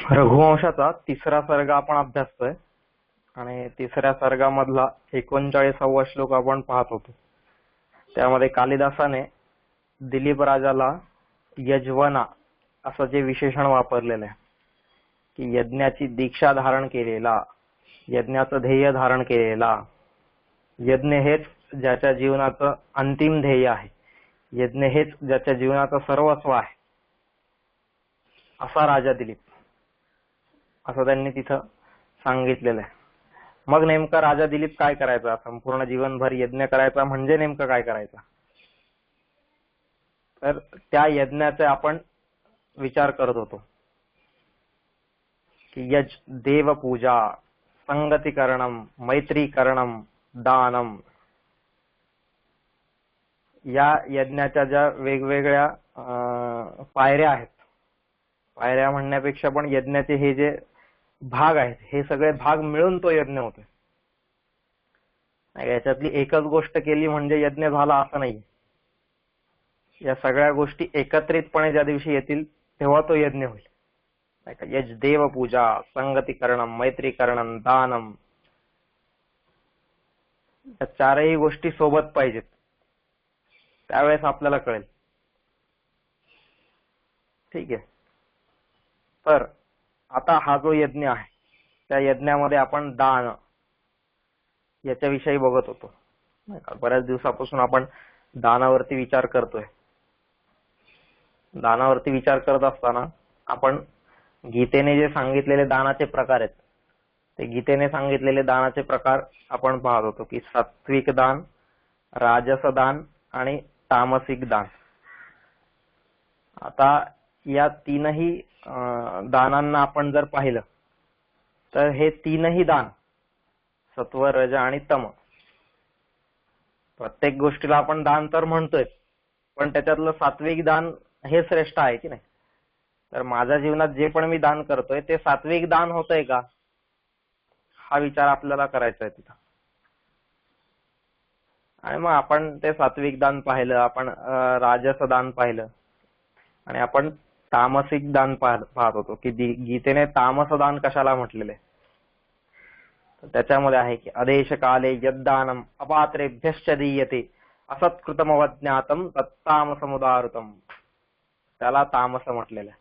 रघुवंशाचा तिसरा सर्ग आपण अभ्यासतोय आणि तिसऱ्या सर्गामधला 39वा श्लोक आपण पाहत होतो. त्यामध्ये कालिदासाने दिलीप राजाला यजवना असं जे विशेषण वापरलेलं आहे की यज्ञाची दीक्षा धारण केलेला, यज्ञाचं ध्येय धारण केलेला, यज्ञ हेच ज्याच्या जीवनाचं अंतिम ध्येय आहे, यज्ञ हेच ज्याच्या जीवनाचं सर्वस्व आहे, असा राजा दिलीप असं त्यांनी तिथं सांगितलेलं आहे. मग नेमका राजा दिलीप काय करायचा? संपूर्ण जीवनभर यज्ञ करायचा म्हणजे नेमकं काय करायचं? तर त्या यज्ञाचे आपण विचार करत होतो की यज देवपूजा, संगतीकरणम, मैत्रीकरणम, दानम, या यज्ञाच्या ज्या वेगवेगळ्या पायऱ्या आहेत, पायऱ्या म्हणण्यापेक्षा पण यज्ञाचे हे जे भाग आहेत हे सगळे भाग मिळून तो यज्ञ होतोय. याच्यातली एकच गोष्ट केली म्हणजे यज्ञ झाला असं नाही. या सगळ्या गोष्टी एकत्रितपणे ज्या दिवशी येतील तेव्हा तो यज्ञ होईल. यज देवपूजा, संगतीकरणम, मैत्रीकरणम, दानम, या चारही गोष्टी सोबत पाहिजेत, त्यावेळेस आपल्याला कळेल. ठीक आहे. तर आता हा जो यज्ञ आहे त्या यज्ञामध्ये आपण दान याच्याविषयी बघत होतो. बऱ्याच दिवसापासून आपण दानावरती विचार करतोय. दानावरती विचार करत असताना आपण गीतेने जे सांगितलेले दानाचे प्रकार आहेत ते गीतेने सांगितलेले दानाचे प्रकार आपण पाहत होतो की सात्विक दान, राजस दान आणि तामसिक दान. आता या तीनही दानांना आपण जर पाहिलं तर हे तीनही दान सत्व, रज आणि तम, प्रत्येक गोष्टीला आपण दान तर म्हणतोय पण त्याच्यातलं सात्विक दान हे श्रेष्ठ आहे की नाही. तर माझ्या जीवनात जे पण मी दान करतोय ते सात्विक दान होतंय का, हा विचार आपल्याला करायचा आहे तिथं. आणि मग आपण ते सात्विक दान पाहिलं, आपण राजस दान पाहिलं आणि आपण तामसिक दान पाहत होतो की गीतेने तामस दान कशाला म्हटलेले. त्याच्यामध्ये आहे की आदेश काले यद्दानम अपात्रेभ्यश्च दीयते असत्कृतमवज्ञातम तत्तामसमुदाहृतम, त्याला तामस म्हटलेलं आहे.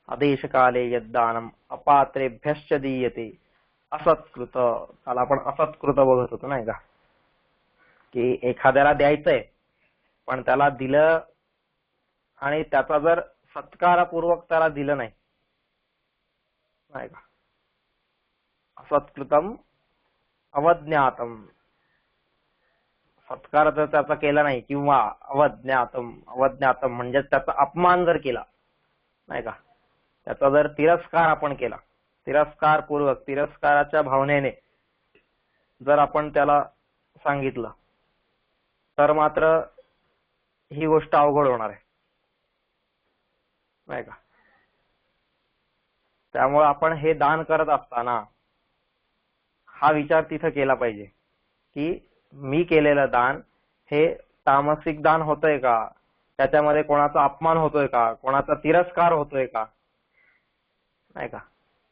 आदेश काले यद्दानम अपात्रेभ्यश्च दीयते असत्कृत, त्याला आपण असत्कृत बघत होतो नाही का, की एखाद्याला द्यायचंय पण त्याला दिलं आणि त्याचा जर सत्कारपूर्वक त्याला दिलं नाही का, असत्कृतम अवज्ञातम, सत्कार जर त्याचा केला नाही किंवा अवज्ञातम, अवज्ञातम म्हणजे त्याचा अपमान जर केला नाही का, त्याचा जर तिरस्कार आपण केला, तिरस्कारपूर्वक, तिरस्काराच्या भावनेने जर आपण त्याला सांगितलं तर मात्र ही गोष्ट अवघड होणार आहे नाही का. त्यामुळे आपण हे दान करत असताना हा विचार तिथं केला पाहिजे की मी केलेलं दान हे तामसिक दान होतंय का, त्याच्यामध्ये कोणाचा अपमान होतोय का, कोणाचा तिरस्कार होतोय का नाही का.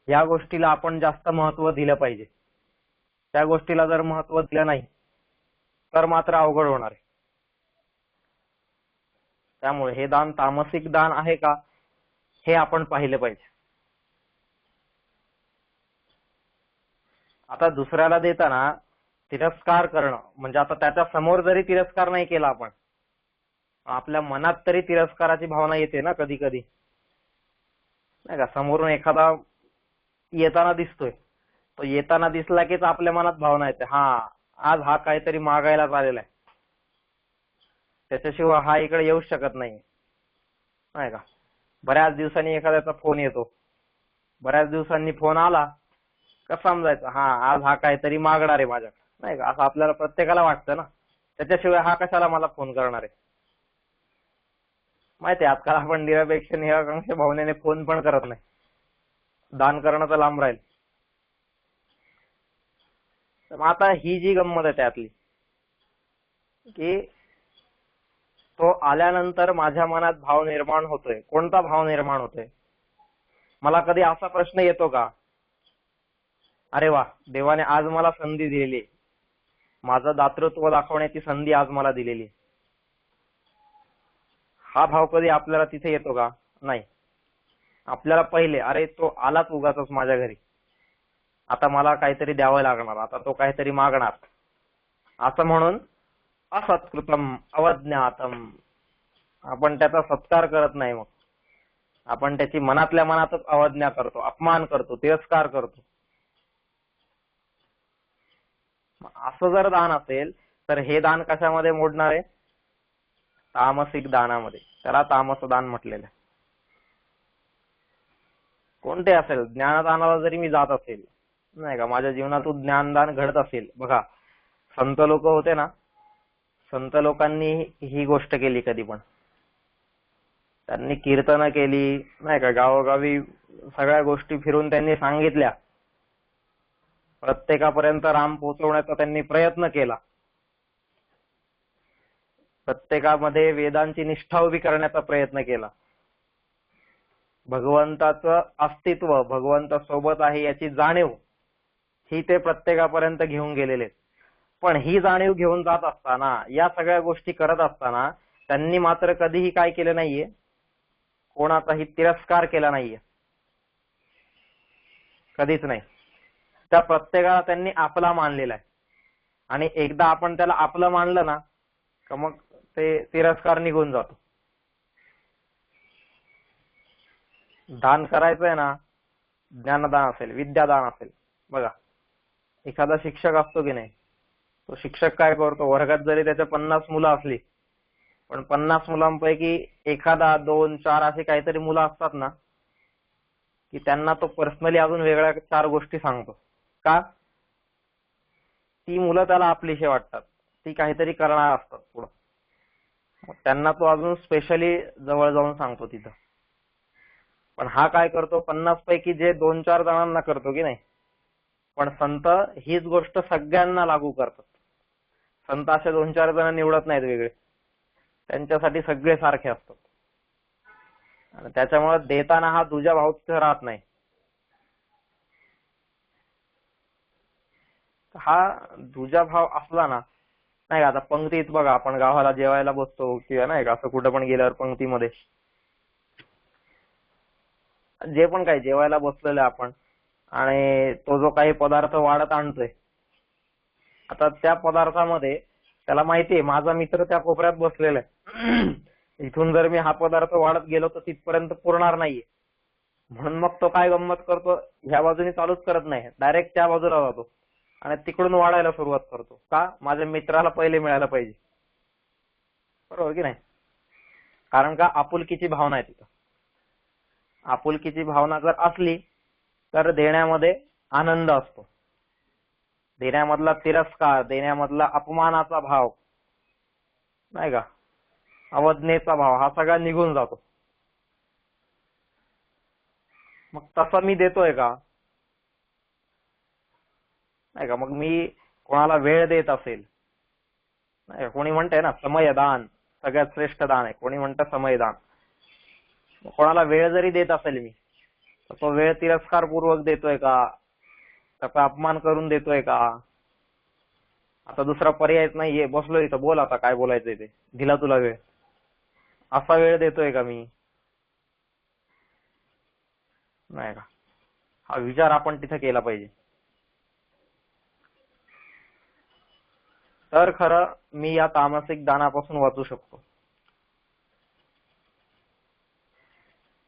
या गोष्टीला आपण जास्त महत्व दिलं पाहिजे. त्या गोष्टीला जर महत्व दिलं नाही तर मात्र अवघड होणार आहे. त्यामुळे हे दान तामसिक दान आहे का हे आपण पाहिलं पाहिजे. आता दुसऱ्याला देताना तिरस्कार करणं म्हणजे आता त्याच्या समोर जरी तिरस्कार नाही केला आपण, आपल्या मनात तरी तिरस्काराची भावना येते ना कधी कधी नाही का. समोरून एखादा येताना दिसतोय, तो येताना दिसला कीच आपल्या मनात भावना येते, हा आज हा काहीतरी मागायला आलेला आहे, त्याच्याशिवाय हा इकडे येऊच शकत नाही का. बऱ्याच दिवसांनी एखाद्याचा फोन येतो, बऱ्याच दिवसांनी फोन आला का समजायचं हा आज हा काहीतरी मागणार आहे माझ्याकडे नाही का, असं आपल्याला प्रत्येकाला वाटतं ना. त्याच्याशिवाय हा कशाला मला फोन करणार आहे. माहिती आहे आजकाल आपण निरपेक्ष निराकांक्षा भावनेने फोन पण करत नाही, दान करणं तर लांब राहील. तर आता ही जी गंमत आहे त्यातली की तो आल्यानंतर माझ्या मनात भाव निर्माण होतोय. कोणता भाव निर्माण होतोय? मला कधी असा प्रश्न येतो का, अरे वा, देवाने आज मला संधी दिलेली आहे, माझं दातृत्व दाखवण्याची संधी आज मला दिलेली आहे, हा भाव कधी आपल्याला तिथे येतो का? नाही. आपल्याला पहिले, अरे तो आलाच उगाचच माझ्या घरी, आता मला काहीतरी द्यावं लागणार, आता तो काहीतरी मागणार, असं म्हणून असत्कृतम अवज्ञातम, आपण त्याचा सत्कार करत नाही. मग आपण त्याची मनातल्या मनातच अवज्ञा करतो, अपमान करतो, तिरस्कार करतो. असं जर दान असेल तर हे दान कशामध्ये मोडणार आहे? तामसिक दानामध्ये. त्याला तामस दान म्हटलेलं आहे. कोणते असेल, ज्ञानदानाला जरी मी जात असेल, नाही का, माझ्या जीवनातून ज्ञानदान घडत असेल. बघा, संत लोक होते ना, संत लोकांनी ही गोष्ट केली. कधी पण त्यांनी कीर्तनं केली, नाही का, गावोगावी सगळ्या गोष्टी फिरून त्यांनी सांगितल्या, प्रत्येकापर्यंत राम पोहोचवण्याचा त्यांनी प्रयत्न केला, प्रत्येकामध्ये वेदांची निष्ठा उभी करण्याचा प्रयत्न केला, भगवंताचं अस्तित्व, भगवंत सोबत आहे याची जाणीव ही ते प्रत्येकापर्यंत घेऊन गेलेले. पण ही जाणीव घेऊन जात असताना, या सगळ्या गोष्टी करत असताना त्यांनी मात्र कधीही काय केलं नाहीये, कोणाचाही तिरस्कार केला नाहीये, कधीच नाही. त्या प्रत्येकाला त्यांनी आपला मानलेला आहे. आणि एकदा आपण त्याला आपलं मानलं ना, तर मग ते तिरस्कार निघून जातो. दान करायचंय ना, ज्ञानदान असेल, विद्यादान असेल, बघा, एखादा शिक्षक असतो की नाही, तो शिक्षक काय करतो, वर्गात जरी त्याच्या 50 मुलं असली, पण 50 मुलांपैकी एखादा 2, 4 अशी काहीतरी मुलं असतात ना, की त्यांना तो पर्सनली अजून वेगळ्या 4 गोष्टी सांगतो. का? ती मुलं त्याला आपलीशी वाटतात, ती काहीतरी करणार असतात पुढं, मग त्यांना तो अजून स्पेशली जवळ जाऊन सांगतो तिथं. पण हा काय करतो, 50 पैकी जे 2-4 जणांना करतो की नाही, पण संत हीच गोष्ट सगळ्यांना लागू करतात. संत असे 2-4 जण निवडत नाहीत वेगळे, त्यांच्यासाठी सगळे सारखे असतात. आणि त्याच्यामुळे देताना हा दुजा भाव तिथं राहत नाही. हा दुजा भाव असला ना, नाही का, आता पंक्तीत बघा, आपण गावाला जेवायला बसतो किंवा नाही का, असं कुठं पण गेल्यावर पंक्तीमध्ये जे पण काही जेवायला बसलेलं आपण, आणि तो जो काही पदार्थ वाढत आणतोय, आता त्या पदार्थामध्ये त्याला माहितीये माझा मित्र त्या कोपऱ्यात बसलेला आहे, इथून जर मी हा पदार्थ वाढत गेलो तर तिथपर्यंत पुरणार नाहीये, म्हणून मग तो काय गंमत करतो, ह्या बाजूने चालूच करत नाही, डायरेक्ट त्या बाजूला जातो आणि तिकडून वाढायला सुरुवात करतो. का? माझ्या मित्राला पहिले मिळायला पाहिजे. बरोबर की नाही? कारण का? आपुलकीची भावना आहे तिथं. आपुलकीची भावना जर असली तर देण्यामध्ये आनंद असतो, देण्यामधला तिरस्कार, देण्यामधला अपमानाचा भाव, नाही का, अवज्ञेचा भाव, हा सगळा निघून जातो. मग तसं मी देतोय का? नाही का, मग मी कोणाला वेळ देत असेल, नाही का, कोणी म्हणतंय ना समयदान सगळ्यात श्रेष्ठ दान आहे, कोणी म्हणतं समयदान, कोणाला वेळ जरी देत असेल मी, तर तो वेळ तिरस्कारपूर्वक देतोय का, त्याचा अपमान करून देतोय का? आता दुसरा पर्यायच नाहीये, बसलोय इथं, बोल आता काय बोलायचंय ते, दिला तुला वेळ, असा वेळ देतोय का मी? नाही का? हा विचार आपण तिथे केला पाहिजे. तर खरं मी या तामसिक दानापासून वाचू शकतो.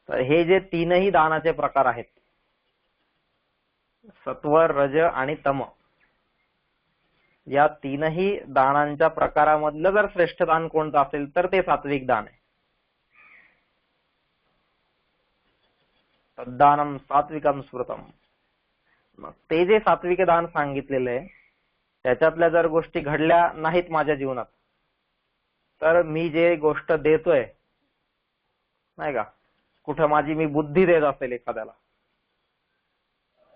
तर हे जे 3ही दानाचे प्रकार आहेत, सत्व, रज आणि तम, या 3ही दानांच्या प्रकारामधलं जर श्रेष्ठ दान कोणतं असेल तर ते सात्विक दान आहे. तद्दानम सात्विकम स्मृतम. मग ते जे सात्विक दान सांगितलेलं आहे, त्याच्यातल्या जर गोष्टी घडल्या नाहीत माझ्या जीवनात, तर मी जे गोष्ट देतोय, नाही का, कुठं माझी मी बुद्धी देत असेल एखाद्याला,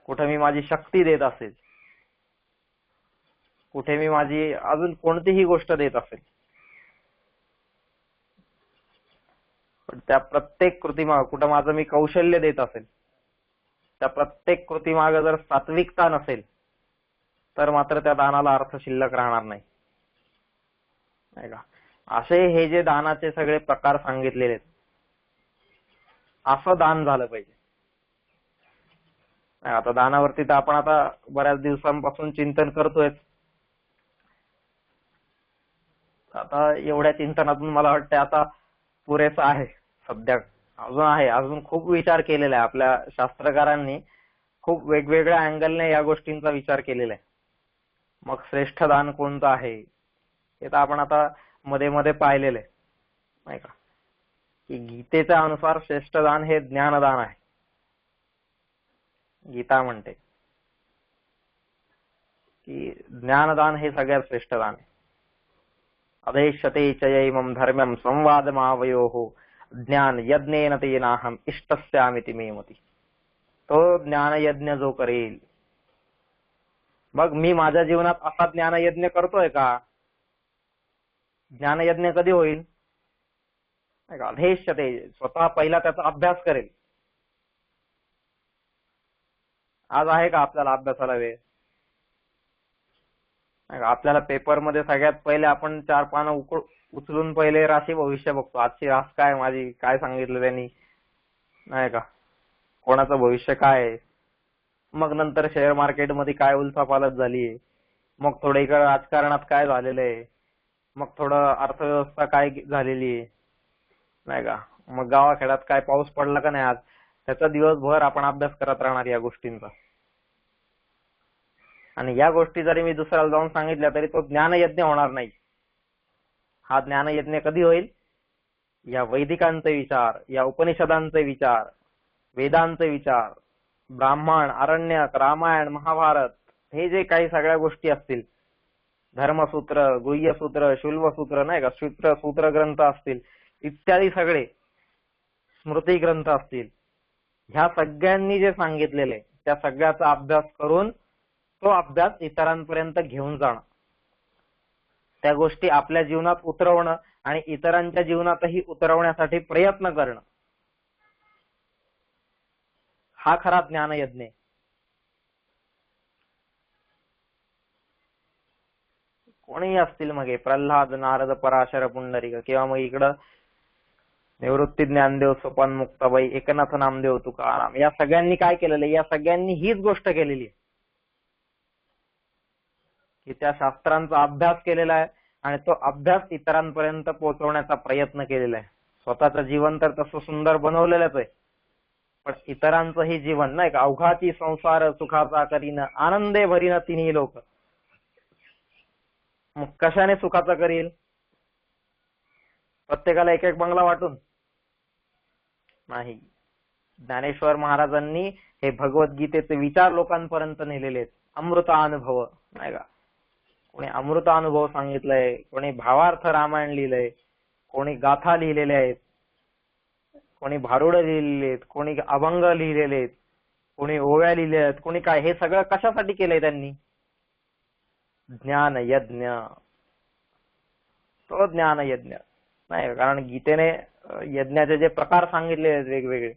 कुठे मी माझी शक्ती देत असेल, कुठे मी माझी अजून कोणतीही गोष्ट देत असेल, पण त्या प्रत्येक कृतीमा कुठं माझं मी कौशल्य देत असेल, त्या प्रत्येक कृतीमागे जर सात्विकता नसेल तर मात्र त्या दानाला अर्थ शिल्लक राहणार नाही, नाही का. असे हे जे दानाचे सगळे प्रकार सांगितलेले आहेत, असं दान झालं पाहिजे. आता दानावरती तर आपण आता बऱ्याच दिवसांपासून चिंतन करतोय. आता एवढ्या चिंतनातून मला वाटतं आता पुरेसं आहे सध्या. अजून खूप विचार केलेला आहे आपल्या शास्त्रकारांनी, खूप वेगवेगळ्या अँगलने या गोष्टींचा विचार केलेला आहे. मग श्रेष्ठ दान कोणतं आहे हे तर आपण आता मध्ये मध्ये पाहिलेलं आहे, नाही का, की गीतेच्या अनुसार श्रेष्ठ दान हे ज्ञानदान आहे. गीता म्हणते की ज्ञानदान हे सगळ्यात श्रेष्ठ दान आहे. अधेष्यते चयैमं धर्म्यं संवादमावयोः ज्ञान यज्ञेन तेनाहम इष्टस्यामिति मे मती. तो ज्ञानयज्ञ जो करेल, मग मी माझ्या जीवनात असा ज्ञानयज्ञ करतोय का? ज्ञानयज्ञ कधी होईल? अधेष्यते, स्वतः पहिला त्याचा अभ्यास करेल. आज आहे का आपल्याला अभ्यासाला वेळ? आपल्याला पेपरमध्ये सगळ्यात पहिले आपण 4 पानं उचलून पहिले राशी भविष्य बघतो. आजची रास काय माझी, काय सांगितलं त्यांनी, नाही का, कोणाचं भविष्य काय आहे. मग नंतर शेअर मार्केटमध्ये काय उलथापालथ झालीये, मग थोडं इकडे राजकारणात काय झालेलं आहे, मग थोडं अर्थव्यवस्था काय झालेली आहे, नाही का, मग गावाखेड्यात काय पाऊस पडला का नाही आज, त्याचा दिवसभर आपण अभ्यास करत राहणार या गोष्टींचा. आणि या गोष्टी जरी मी दुसऱ्याला जाऊन सांगितल्या तरी तो ज्ञानयज्ञ होणार नाही. हा ज्ञानयज्ञ कधी होईल? या वैदिकांचे विचार, या उपनिषदांचे विचार, वेदांचे विचार, ब्राह्मण, अरण्यक, रामायण, महाभारत, हे जे काही सगळ्या गोष्टी असतील, धर्मसूत्र, गुह्यसूत्र, शुल्वसूत्र, नाही का, सूत्र ग्रंथ असतील, इत्यादी सगळे स्मृती ग्रंथ असतील, ह्या सगळ्यांनी जे सांगितलेले त्या सगळ्याचा अभ्यास करून तो अभ्यास इतरांपर्यंत घेऊन जाणं, त्या गोष्टी आपल्या जीवनात उतरवणं आणि इतरांच्या जीवनातही उतरवण्यासाठी प्रयत्न करणं, हा खरा ज्ञानयज्ञ. कोणीही असतील, मग प्रल्हाद, नारद, पराशर, पुंडरीक, किंवा मग इकडं निवृत्ती ज्ञानदेव, सोपान मुक्ताबाई, एकनाथ नामदेव, तुकाराम, या सगळ्यांनी काय केलेलं आहे? या सगळ्यांनी हीच गोष्ट केलेली आहे की त्या शास्त्रांचा अभ्यास केलेला आहे आणि तो अभ्यास इतरांपर्यंत पोहोचवण्याचा प्रयत्न केलेला आहे. स्वतःचं जीवन तर तसं सुंदर बनवलेलंच आहे, पण इतरांचंही जीवन, नाही का, अवघाची संसार सुखाचा करीन, आनंदे भरीन तिन्ही लोक. मग कशाने सुखाचा करील? प्रत्येकाला एक एक बंगला वाटून नाही. ज्ञानेश्वर महाराजांनी हे भगवद्गीतेचे विचार लोकांपर्यंत नेलेले आहेत. अमृतानुभव, नाही का, कोणी अमृतानुभव सांगितलंय, कोणी भावार्थ रामायण लिहिलंय, कोणी गाथा लिहिलेल्या आहेत, कोणी भारुड लिहिलेले आहेत, कोणी अभंग लिहिलेले आहेत, कोणी ओव्या लिहिल्या आहेत, कोणी काय. हे सगळं कशासाठी केलंय त्यांनी? ज्ञान यज्ञ. तो ज्ञान यज्ञ नाही, कारण गीतेने यज्ञाचे जे प्रकार सांगितले आहेत वेगवेगळे,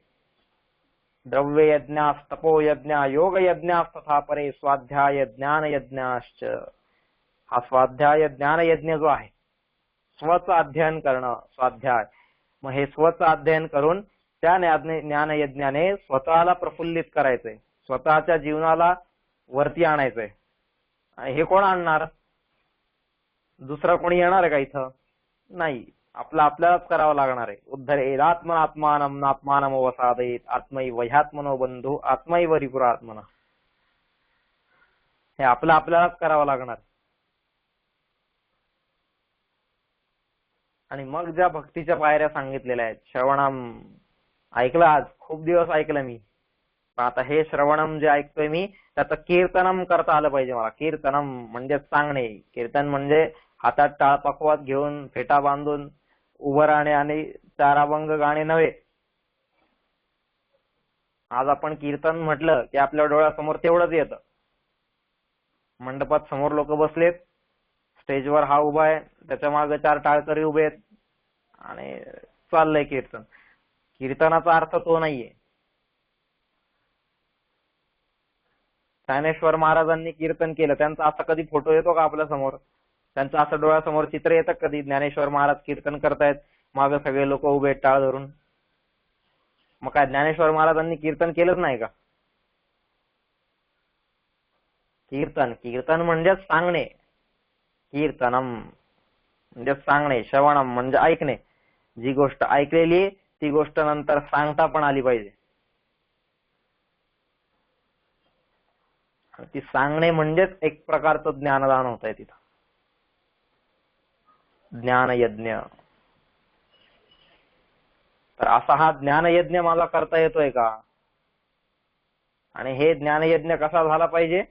द्रव्य यज्ञास, तपो यज्ञ, योग यज्ञास, तथा परे स्वाध्याय ज्ञान यज्ञाश्च. हा स्वाध्याय ज्ञान यज्ञ जो आहे, स्वचं अध्ययन करणं, स्वाध्याय. मग हे स्वचं अध्ययन करून त्या ज्ञान यज्ञाने स्वतःला प्रफुल्लित करायचंय, स्वतःच्या जीवनाला वरती आणायचंय. आणि हे कोण आणणार? दुसरं कोणी येणार आहे का इथं? नाही, आपल्यालाच करावं लागणार आहे. उद्धरेद आत्मनात्मानं नात्मानं वसादेत आत्मैव ह्यात्मनो बंधू आत्मैव रिपुरात्मना. हे आपल्यालाच करावं लागणार. आणि मग ज्या भक्तीच्या पायऱ्या सांगितलेल्या आहेत, श्रवणम ऐकलं, आज खूप दिवस ऐकलं मी, पण आता हे श्रवणम जे ऐकतोय मी त्याचं कीर्तनम करता आलं पाहिजे मला. कीर्तनम म्हणजे सांगणे, कीर्तन म्हणजे हातात टाळ पकवात घेऊन फेटा बांधून उभं राहणे आणि 4 अभंग गाणे नव्हे. आज आपण कीर्तन म्हटलं की आपल्या डोळ्यासमोर तेवढंच येतं. मंडपात समोर लोक बसलेत, स्टेजवर हा उभा आहे, त्याच्या मागे 4 टाळकरी उभे आहेत आणि चाललंय कीर्तन. कीर्तनाचा अर्थ तो नाहीये. ज्ञानेश्वर महाराजांनी कीर्तन केलं, त्यांचा असा कधी फोटो येतो का आपल्या समोर? त्यांचं असं डोळ्यासमोर चित्र येतं कधी? ज्ञानेश्वर महाराज कीर्तन करतायत, मागे सगळे लोक उभे आहेत टाळ धरून. मग काय ज्ञानेश्वर महाराजांनी कीर्तन केलंच नाही का? कीर्तन कीर्तन म्हणजे सांगणे. कीर्तनम म्हणजे सांगणे, श्रवणम म्हणजे ऐकणे. जी गोष्ट ऐकलेली ती गोष्ट नंतर सांगता पण आली पाहिजे. ती सांगणे म्हणजेच एक प्रकारचं ज्ञानदान होत आहे तिथं. ज्ञानयज्ञ. तर असा हा ज्ञानयज्ञ मला करता येतोय का? आणि हे ज्ञानयज्ञ कसा झाला पाहिजे?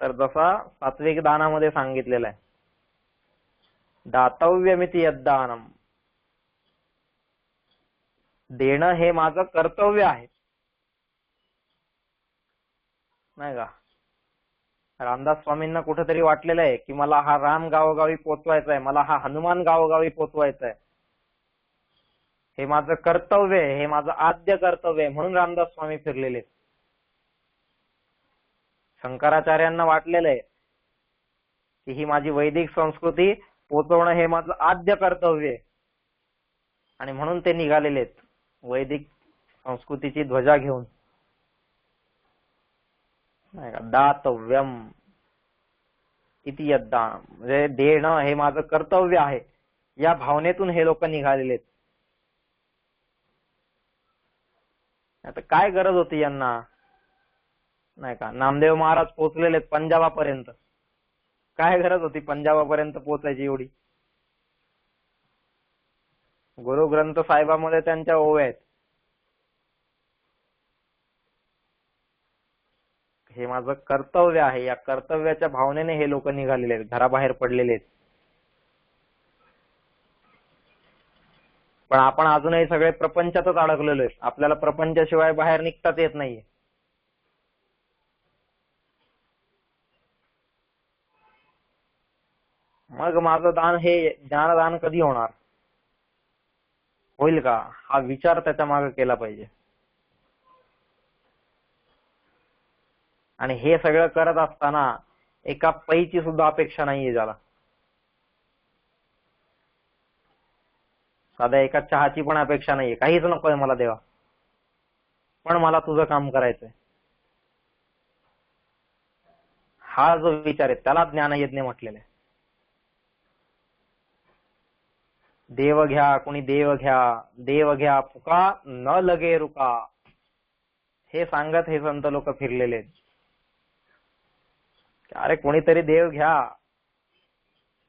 तर जसा सात्विक दानामध्ये सांगितलेलं आहे, दातव्यमिति यद्दानम. देणं हे माझं कर्तव्य आहे, नाही का? रामदास स्वामींना कुठेतरी वाटलेलं आहे की मला हा राम गावोगावी पोचवायचा आहे, मला हा हनुमान गावोगावी पोचवायचा आहे, हे माझं कर्तव्य आहे, हे माझं आद्य कर्तव्य आहे, म्हणून रामदास स्वामी फिरलेले. शंकराचार्यांना वाटलेलं आहे की ही माझी वैदिक संस्कृती पोचवणं हे माझं आद्य कर्तव्य आहे, आणि म्हणून ते निघालेले आहेत वैदिक संस्कृतीची ध्वजा घेऊन, नाही का? दातव्यम इति यद्दान म्हणजे देणं हे माझं कर्तव्य आहे, या भावनेतून हे लोक निघालेले आहेत. आता काय गरज होती यांना, नाही का? नामदेव महाराज पोहोचलेले आहेत पंजाबापर्यंत. काय गरज होती पंजाबापर्यंत पोहोचायची एवढी? गुरु ग्रंथ साहेबांमध्ये त्यांच्या ओव्या आहेत, हे माझं कर्तव्य आहे. या कर्तव्याच्या भावनेने हे लोक निघालेले आहेत, घराबाहेर पडलेले आहेत. पण आपण अजूनही सगळे प्रपंचातच अडकलेलो आहे. आपल्याला प्रपंचाशिवाय बाहेर निघताच येत नाहीये. मग माझं दान हे ज्ञानदान कधी होणार? होईल का? हा विचार त्याच्या मागे केला पाहिजे. आणि हे सगळं करत असताना एका पैची सुद्धा अपेक्षा नाहीये ज्याला. साध्या एका चहाची पण अपेक्षा नाहीये, काहीच नकोय मला देवा, पण मला तुझं काम करायचंय. हा जो विचार आहे त्याला ज्ञानयज्ञ म्हटलेलं आहे. देव घ्या कोणी देव घ्या, देव घ्या फुका न लगे रुका, हे सांगत हे संत लोक फिरलेले आहेत. अरे कोणीतरी देव घ्या,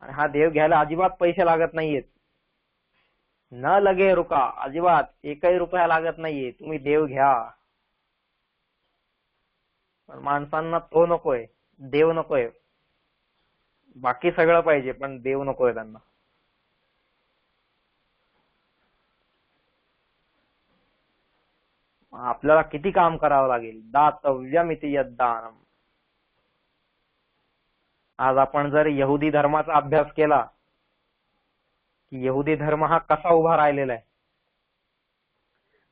आणि हा देव घ्यायला अजिबात पैसे लागत नाहीयेत. न लगे रुका, अजिबात एकही रुपया लागत नाहीये, तुम्ही देव घ्या. पण माणसांना तो नकोय, देव नकोय. बाकी सगळं पाहिजे पण देव नकोय त्यांना. आपल्याला किती काम करावं लागेल? दातव्यमिति यद्दानम. आज आपण जर यहुदी धर्माचा अभ्यास केला की यहुदी धर्म हा कसा उभा राहिलेला आहे,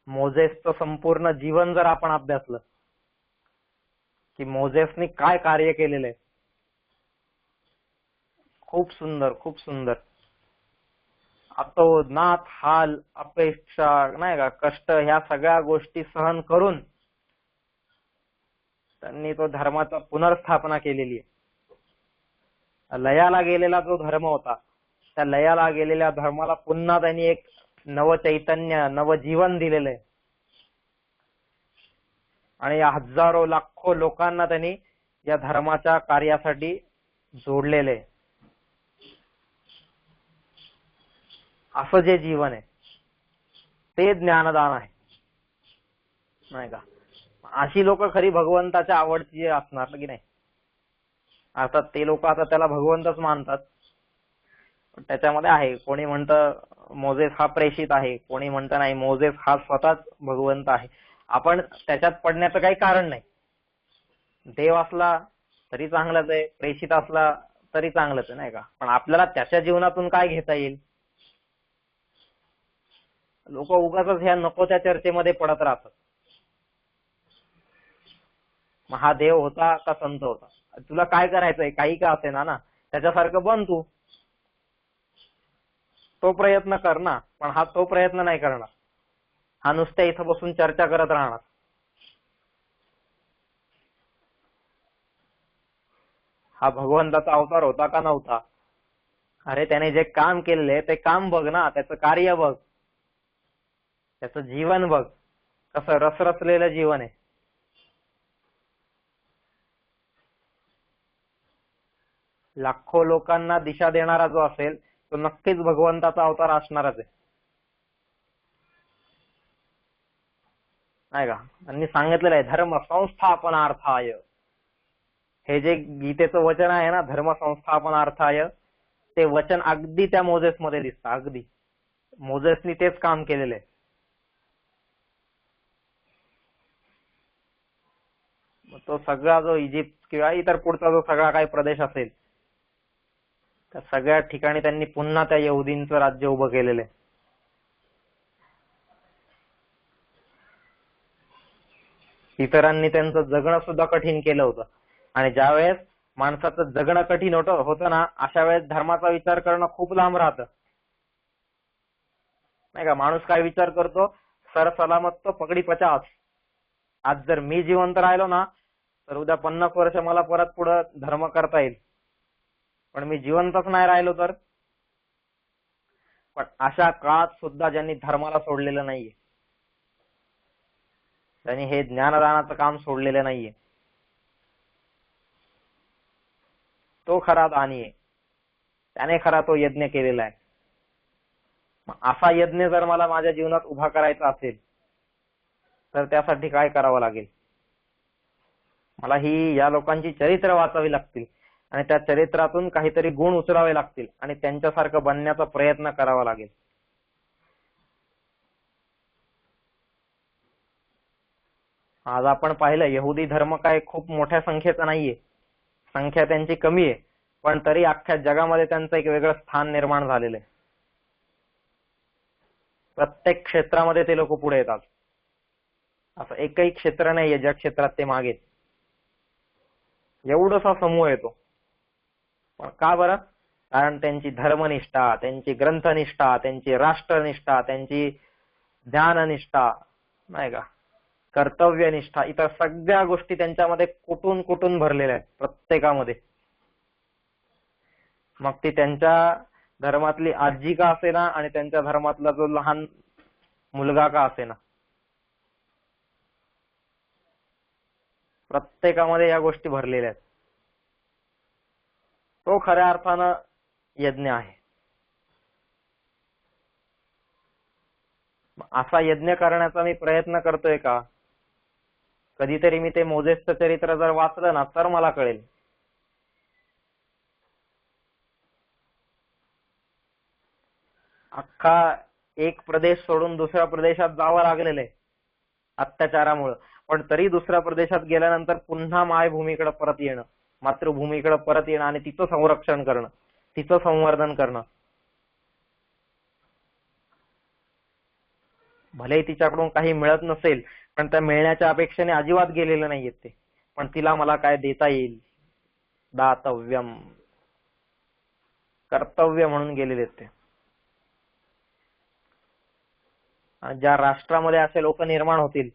मोझेसचं संपूर्ण जीवन जर आपण अभ्यासलं की मोझेसने काय कार्य केलेलं आहे, खूप सुंदर, खूप सुंदर. अतोनात हाल, अपेक्षा, नाही का, कष्ट, ह्या सगळ्या गोष्टी सहन करून त्यांनी तो धर्माचा पुनर्स्थापना केलेली आहे. लयाला गेलेला जो धर्म होता, त्या लयाला गेलेल्या धर्माला पुन्हा त्यांनी एक नव चैतन्य, नव जीवन दिलेलं आहे. आणि या हजारो लाखो लोकांना त्यांनी या धर्माच्या कार्यासाठी जोडलेले आहे. असं जे जीवन आहे ते ज्ञानदान आहे, नाही का? अशी लोक खरी भगवंताच्या आवडची असणार की नाही? अर्थात ते लोक आता त्याला भगवंतच मानतात. त्याच्यामध्ये आहे, कोणी म्हणतं मोझेस हा प्रेषित आहे, कोणी म्हणतं नाही मोझेस हा स्वतःच भगवंत आहे. आपण त्याच्यात पडण्याचं काही कारण नाही. देव असला तरी चांगलंच आहे, प्रेषित असला तरी चांगलंच आहे, नाही का? पण आपल्याला त्याच्या जीवनातून काय घेता येईल? लोक उगाच ह्या नको त्या चर्चेमध्ये पडत राहतात. मग हा देव होता का संत होता? तुला काय करायचंय, काही का असेना ना, त्याच्यासारखं बन तू. तो प्रयत्न कर ना. पण हा तो प्रयत्न नाही करणार. हा नुसत्या इथं बसून चर्चा करत राहणार. हा भगवंताचा अवतार होता का नव्हता? अरे त्याने जे काम केलेले ते काम बघ ना, त्याचं कार्य बघ, त्याचं जीवन बघ, कसं रसरसलेलं जीवन आहे. लाखो लोकांना दिशा देणारा जो असेल तो नक्कीच भगवंताचा अवतार असणारच आहे, नाही का? त्यांनी सांगितलेलं आहे धर्म संस्थापनार्थाय. हे जे गीतेचं वचन आहे ना, धर्म संस्थापनार्थाय, ते वचन अगदी त्या मोजेस मध्ये दिसतं. अगदी मोजेसनी तेच काम केलेलं आहे. मग तो सगळा जो इजिप्त किंवा इतर पुढचा जो सगळा काही प्रदेश असेल, त्या सगळ्या ठिकाणी त्यांनी पुन्हा त्या यहुदींचं राज्य उभं केलेलं आहे. इतरांनी त्यांचं जगणं सुद्धा कठीण केलं होतं. आणि ज्यावेळेस माणसाचं जगणं कठीण होतं ना, अशा वेळेस धर्माचा विचार करणं खूप लांब राहतं, नाही का? माणूस काय विचार करतो, सर सलामत तो पगडी 50. आज जर मी जिवंत राहिलो ना, तर उद्या 50 वर्ष मला परत पुढे धर्म करता येईल. पण मी जिवंतच नाही राहिलो तर? पण अशा काळात सुद्धा ज्यांनी धर्माला सोडलेलं नाहीये, त्यांनी हे ज्ञानदानाचं काम सोडलेलं नाहीये, तो खरा दानी आहे. त्याने खरा तो यज्ञ केलेला आहे. असा यज्ञ जर मला माझ्या जीवनात उभा करायचा असेल तर त्यासाठी काय करावं लागेल? मला या लोकांची चरित्र वाचावी लागतील आणि त्या चरित्रातून काहीतरी गुण उचलावे लागतील आणि त्यांच्यासारखं बनण्याचा प्रयत्न करावा लागेल. आज आपण पाहिलं, यहुदी धर्म काय खूप मोठ्या संख्येचा नाहीये, संख्या त्यांची कमी आहे, पण तरी अख्ख्या जगामध्ये त्यांचं एक वेगळं स्थान निर्माण झालेलं आहे. प्रत्येक क्षेत्रामध्ये ते लोक पुढे येतात. असं एकही क्षेत्र नाहीये ज्या क्षेत्रात ते मागे. एवढासा समूह येतो. पण का बरं? कारण त्यांची धर्मनिष्ठा, त्यांची ग्रंथनिष्ठा, त्यांची राष्ट्रनिष्ठा, त्यांची ज्ञाननिष्ठा, नाही का, कर्तव्यनिष्ठा, इतर सगळ्या गोष्टी त्यांच्यामध्ये कुठून कुठून भरलेल्या आहेत प्रत्येकामध्ये. मग ती त्यांच्या धर्मातली आजी का असेना आणि त्यांच्या धर्मातला जो लहान मुलगा का असेना, प्रत्येकामध्ये या गोष्टी भरलेल्या आहेत. तो खऱ्या अर्थानं यज्ञ आहे. असा यज्ञ करण्याचा मी प्रयत्न करतोय का? कधीतरी मी ते मोजेसचं चरित्र जर वाचलं ना, तर मला कळेल. अख्खा एक प्रदेश सोडून दुसऱ्या प्रदेशात जावं लागलेलं आहे अत्याचारामुळे, पण तरी दुसऱ्या प्रदेशात गेल्यानंतर पुन्हा मायभूमीकडे परत येणं, मातृभूमीकडे परत येणं आणि तिचं संरक्षण करणं, तिचं संवर्धन करणं. भले तिच्याकडून काही मिळत नसेल, पण त्या मिळण्याच्या अपेक्षेने अजिबात गेलेलं नाहीयेत ते. पण तिला मला काय देता येईल, दातव्यम, कर्तव्य म्हणून गेलेले आहेत ते. ज्या राष्ट्रामध्ये असे लोक निर्माण होतील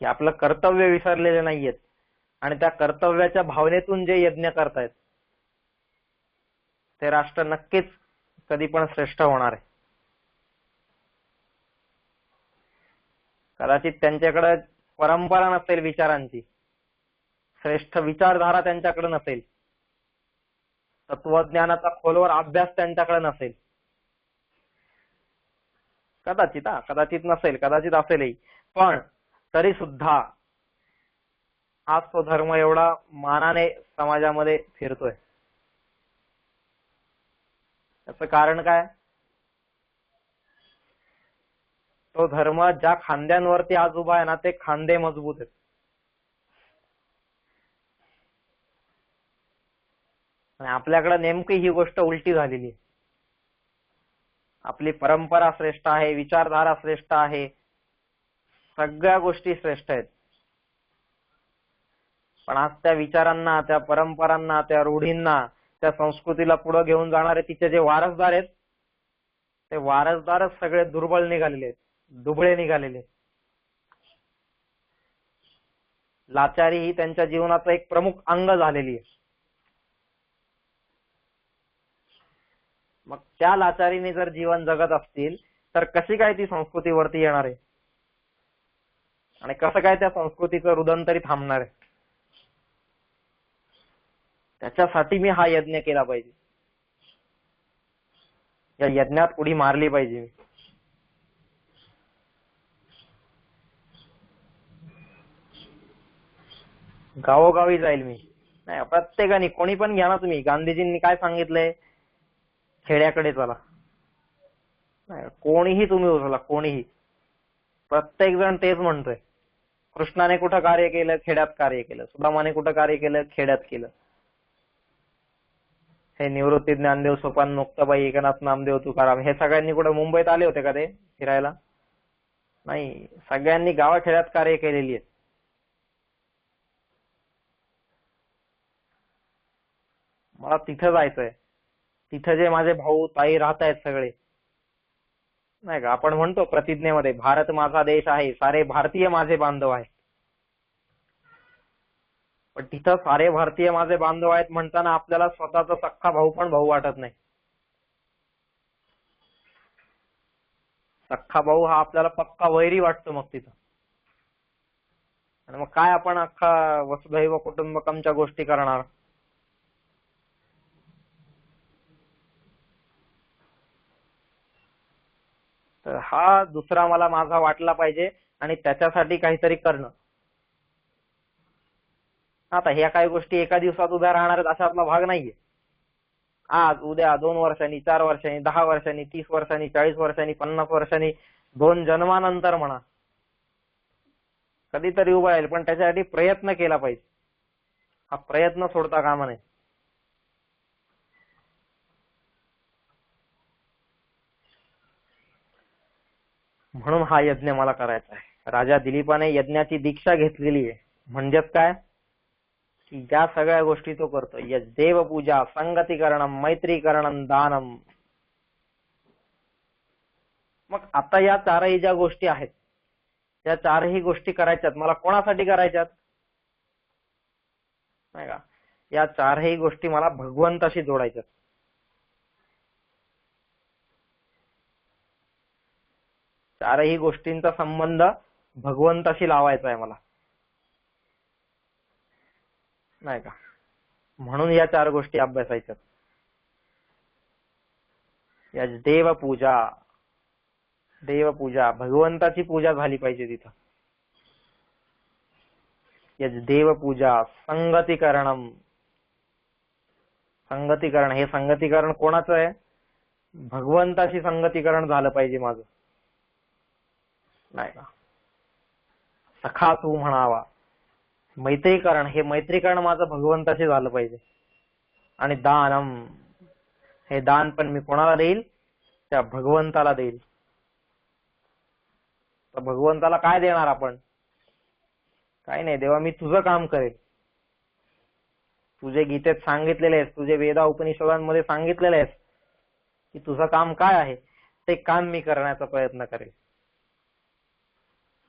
की आपलं कर्तव्य विसरलेले नाहीयेत आणि त्या कर्तव्याच्या भावनेतून जे यज्ञ करतायत, ते राष्ट्र नक्कीच कधी पण श्रेष्ठ होणार आहे. कदाचित त्यांच्याकडे परंपरा नसेल विचारांची, श्रेष्ठ विचारधारा त्यांच्याकडे नसेल, तत्वज्ञानाचा खोलवर अभ्यास त्यांच्याकडे नसेल, कदाचित नसेल, कदाचित असेलही, पण तरी सुद्धा आज तो धर्म एवढा मानाने समाजामध्ये फिरतोय. त्याचं कारण काय? तो धर्म ज्या खांद्यांवरती आज उभा आहे ना, ते खांदे मजबूत आहेत. आणि आपल्याकडे नेमकी ही गोष्ट उलटी झालेली आहे. आपली परंपरा श्रेष्ठ आहे, विचारधारा श्रेष्ठ आहे, सगळ्या गोष्टी श्रेष्ठ आहेत, पण आज त्या विचारांना, त्या परंपरांना, त्या रूढींना, त्या संस्कृतीला पुढे घेऊन जाणारे तिचे जे वारसदार आहेत, ते वारसदारच सगळे दुर्बल निघालेले आहेत, दुबळे निघालेले आहेत. लाचारी ही त्यांच्या जीवनाचं एक प्रमुख अंग झालेली आहे. मग त्या लाचारीने जर जीवन जगत असतील तर कशी काय ती संस्कृती वरती येणार आहे आणि कसं काय त्या संस्कृतीचं रुदन तरी थांबणार आहे? त्याच्यासाठी मी हा यज्ञ केला पाहिजे, या यज्ञात उडी मारली पाहिजे. गावोगावी जाईल मी. नाही, प्रत्येकाने, कोणी पण घ्या ना तुम्ही. गांधीजींनी काय सांगितलंय? खेड्याकडे चला. नाही, कोणीही तुम्ही उचला, कोणीही, प्रत्येक जण तेच म्हणतोय. कृष्णाने कुठं कार्य केलं? खेड्यात कार्य केलं. सुदामाने कुठं कार्य केलं? खेड्यात केलं. हे निवृत्ती, ज्ञानदेव, सोपान, मुक्ताबाई, एकनाथ, नामदेव, तुकाराम हे सगळ्यांनी कुठं मुंबईत आले होते का ते फिरायला? नाही, सगळ्यांनी गावाखेड्यात कार्य केलेली आहेत. मला तिथं जायचंय. तिथं जे माझे भाऊ ताई राहत आहेत सगळे, नाही का, आपण म्हणतो प्रतिज्ञेमध्ये, भारत माझा देश आहे, सारे भारतीय माझे बांधव आहेत. पण तिथं सारे भारतीय माझे बांधव आहेत म्हणताना आपल्याला स्वतःचा सख्खा भाऊ पण भाऊ वाटत नाही. सख्खा भाऊ हा आपल्याला पक्का वैरी वाटतो मग तिथं. आणि मग काय आपण अख्खा वसुधैव कुटुंबकमच्या गोष्टी करणार? तर हा दुसरा मला माझा वाटला पाहिजे आणि त्याच्यासाठी काहीतरी करणं. आता ह्या काही गोष्टी एका दिवसात उभ्या राहणार आहेत अशातला भाग नाहीये. आज, उद्या, 2 वर्षांनी, 4 वर्षांनी, 10 वर्षांनी, 30 वर्षांनी, 40 वर्षांनी, 50 वर्षांनी, 2 जन्मानंतर म्हणा, कधीतरी उभा राहील. पण त्याच्यासाठी प्रयत्न केला पाहिजे. हा प्रयत्न सोडता कामा नये. म्हणून हा यज्ञ मला करायचा आहे. राजा दिलीपाने यज्ञाची दीक्षा घेतलेली आहे. म्हणजेच काय की ज्या सगळ्या गोष्टी तो करतो, देवपूजा, संगतीकरणम, मैत्रीकरणम, दानम. मग आता या चारही ज्या गोष्टी आहेत, त्या चारही गोष्टी करायच्यात. मला कोणासाठी करायच्यात? नाही का, या चारही गोष्टी मला भगवंताशी जोडायच्यात. चारही गोष्टींचा संबंध भगवंताशी लावायचा आहे मला, नाही का. म्हणून या 4 गोष्टी अभ्यासायच्यात. या देवपूजा, देवपूजा, भगवंताची पूजा झाली पाहिजे तिथं. या देवपूजा, संगतीकरणम, संगतीकरण, हे संगतीकरण कोणाचं आहे? भगवंताशी संगतीकरण झालं पाहिजे माझं, नाही का. सखा तू म्हणावा. मैत्रीकरण, हे मैत्रीकरण माझं भगवंताशी झालं पाहिजे. आणि दानम, हे दान पण मी कोणाला देईल? त्या भगवंताला देईल. तर भगवंताला काय देणार आपण? काही नाही, देवा मी तुझं काम करेल. तुझे गीतेत सांगितलेले आहेस, तुझे वेदा उपनिषदांमध्ये सांगितलेले आहेस की तुझं काम काय आहे, ते काम मी करण्याचा प्रयत्न करेल,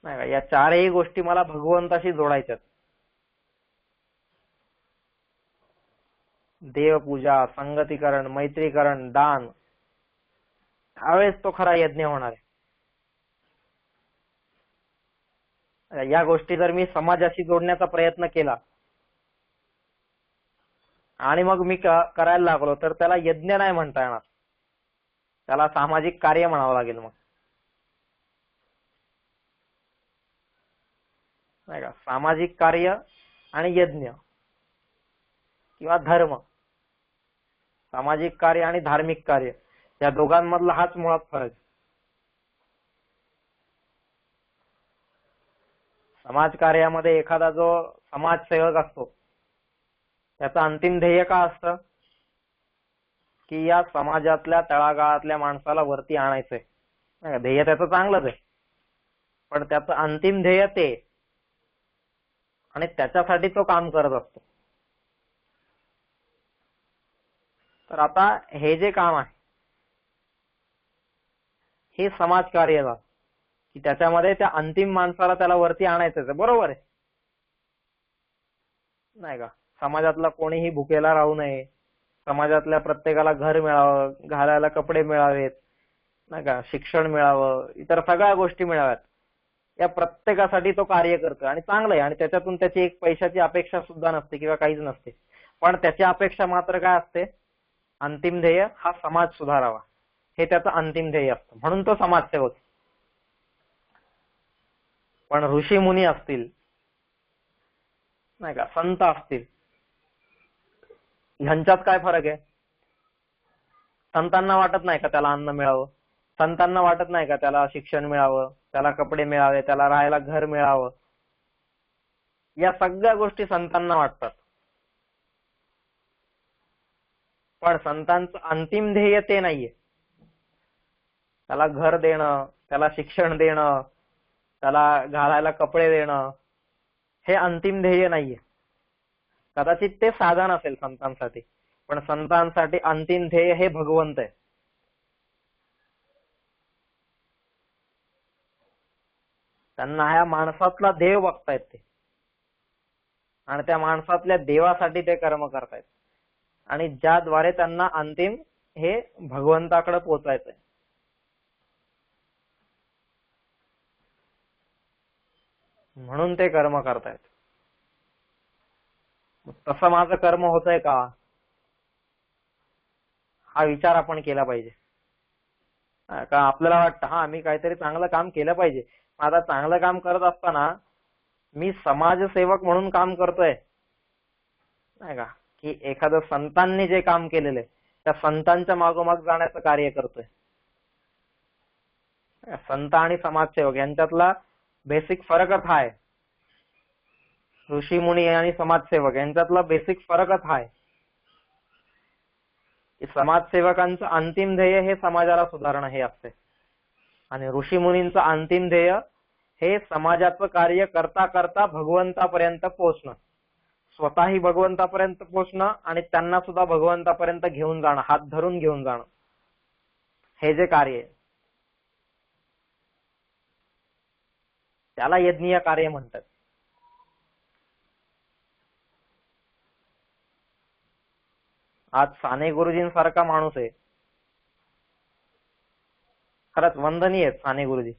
नाही का. या चारही गोष्टी मला भगवंताशी जोडायच्यात. देवपूजा, संगतीकरण, मैत्रीकरण, दान. त्यावेळेस तो खरा यज्ञ होणार आहे. या गोष्टी जर मी समाजाशी जोडण्याचा प्रयत्न केला आणि मग मी करायला लागलो तर त्याला यज्ञ नाही म्हणता येणार, त्याला सामाजिक कार्य म्हणावं लागेल मग, नाही का. सामाजिक कार्य आणि यज्ञ किंवा धर्म, सामाजिक कार्य आणि धार्मिक कार्य, या दोघांमधला हाच मुळात फरक. समाज कार्यामध्ये एखादा जो समाजसेवक असतो त्याचं अंतिम ध्येय काय असतं? की या समाजातल्या तळागाळातल्या माणसाला वरती आणायचंय. ध्येय त्याचं चांगलंच आहे, पण त्याचं अंतिम ध्येय ते आणि त्याच्यासाठी तो काम करत असतो. तर आता हे जे काम आहे हे समाजकार्य झालं, की त्याच्यामध्ये त्या अंतिम माणसाला त्याला वरती आणायचंच आहे. बरोबर आहे नाही का? समाजातला कोणीही भुकेला राहू नये, समाजातल्या प्रत्येकाला घर मिळावं, घालायला कपडे मिळावेत नाही का, शिक्षण मिळावं, इतर सगळ्या गोष्टी मिळाव्यात, या प्रत्येकासाठी तो कार्य करतो आणि चांगलं आहे. आणि त्याच्यातून त्याची एक पैशाची अपेक्षा सुद्धा नसते किंवा काहीच नसते. पण त्याची अपेक्षा मात्र काय असते? अंतिम ध्येय हा समाज सुधारावा, हे त्याचं अंतिम ध्येय असतं, म्हणून तो समाजसेवक. पण ऋषी मुनी असतील नाही का, संत असतील, ह्यांच्यात काय फरक आहे? संतांना वाटत नाही का त्याला अन्न मिळावं? संतांना वाटत नाही का त्याला शिक्षण मिळावं, त्याला कपडे मिळावे, त्याला राहायला घर मिळावं? या सगळ्या गोष्टी संतांना वाटतात. पण संतांचं अंतिम ध्येय ते नाहीये. त्याला घर देणं, त्याला शिक्षण देणं, त्याला घालायला कपडे देणं, हे अंतिम ध्येय नाहीये. कदाचित ते साधन असेल संतांसाठी, पण संतांसाठी अंतिम ध्येय हे भगवंत आहे. त्यांना ह्या माणसातला देव बघतायत ते, आणि त्या माणसातल्या देवासाठी ते कर्म करतायत, आणि ज्याद्वारे त्यांना अंतिम हे भगवंताकडे पोचायचंय. म्हणून ते कर्म करतायत. तसं माझं कर्म होतंय का, हा विचार आपण केला पाहिजे. का आपल्याला वाटतं हा मी काहीतरी चांगलं काम केलं पाहिजे, आता चांगलं काम करत असताना मी समाजसेवक म्हणून काम करतोय नाही का, की एखादं संतांनी जे काम केलेलं त्या संतांच्या मागोमाग जाण्याचं कार्य करतोय. संत आणि समाजसेवक यांच्यातला बेसिक फरकच हा आहे. ऋषी मुनी आणि समाजसेवक यांच्यातला बेसिक फरकच हा आहे, की समाजसेवकांचं अंतिम ध्येय हे समाजाला सुधारणं हे असते, आणि ऋषी मुनींचं अंतिम ध्येय हे समाजाचं कार्य करता करता भगवंतापर्यंत पोहोचणं, स्वतःही भगवंतापर्यंत पोहोचणं आणि त्यांना सुद्धा भगवंतापर्यंत घेऊन जाणं, हात धरून घेऊन जाणं, हे जे कार्य आहे त्याला यज्ञीय कार्य म्हणतात. आज साने गुरुजींसारखा माणूस आहे, खरंच वंदनीय आहेत साने गुरुजी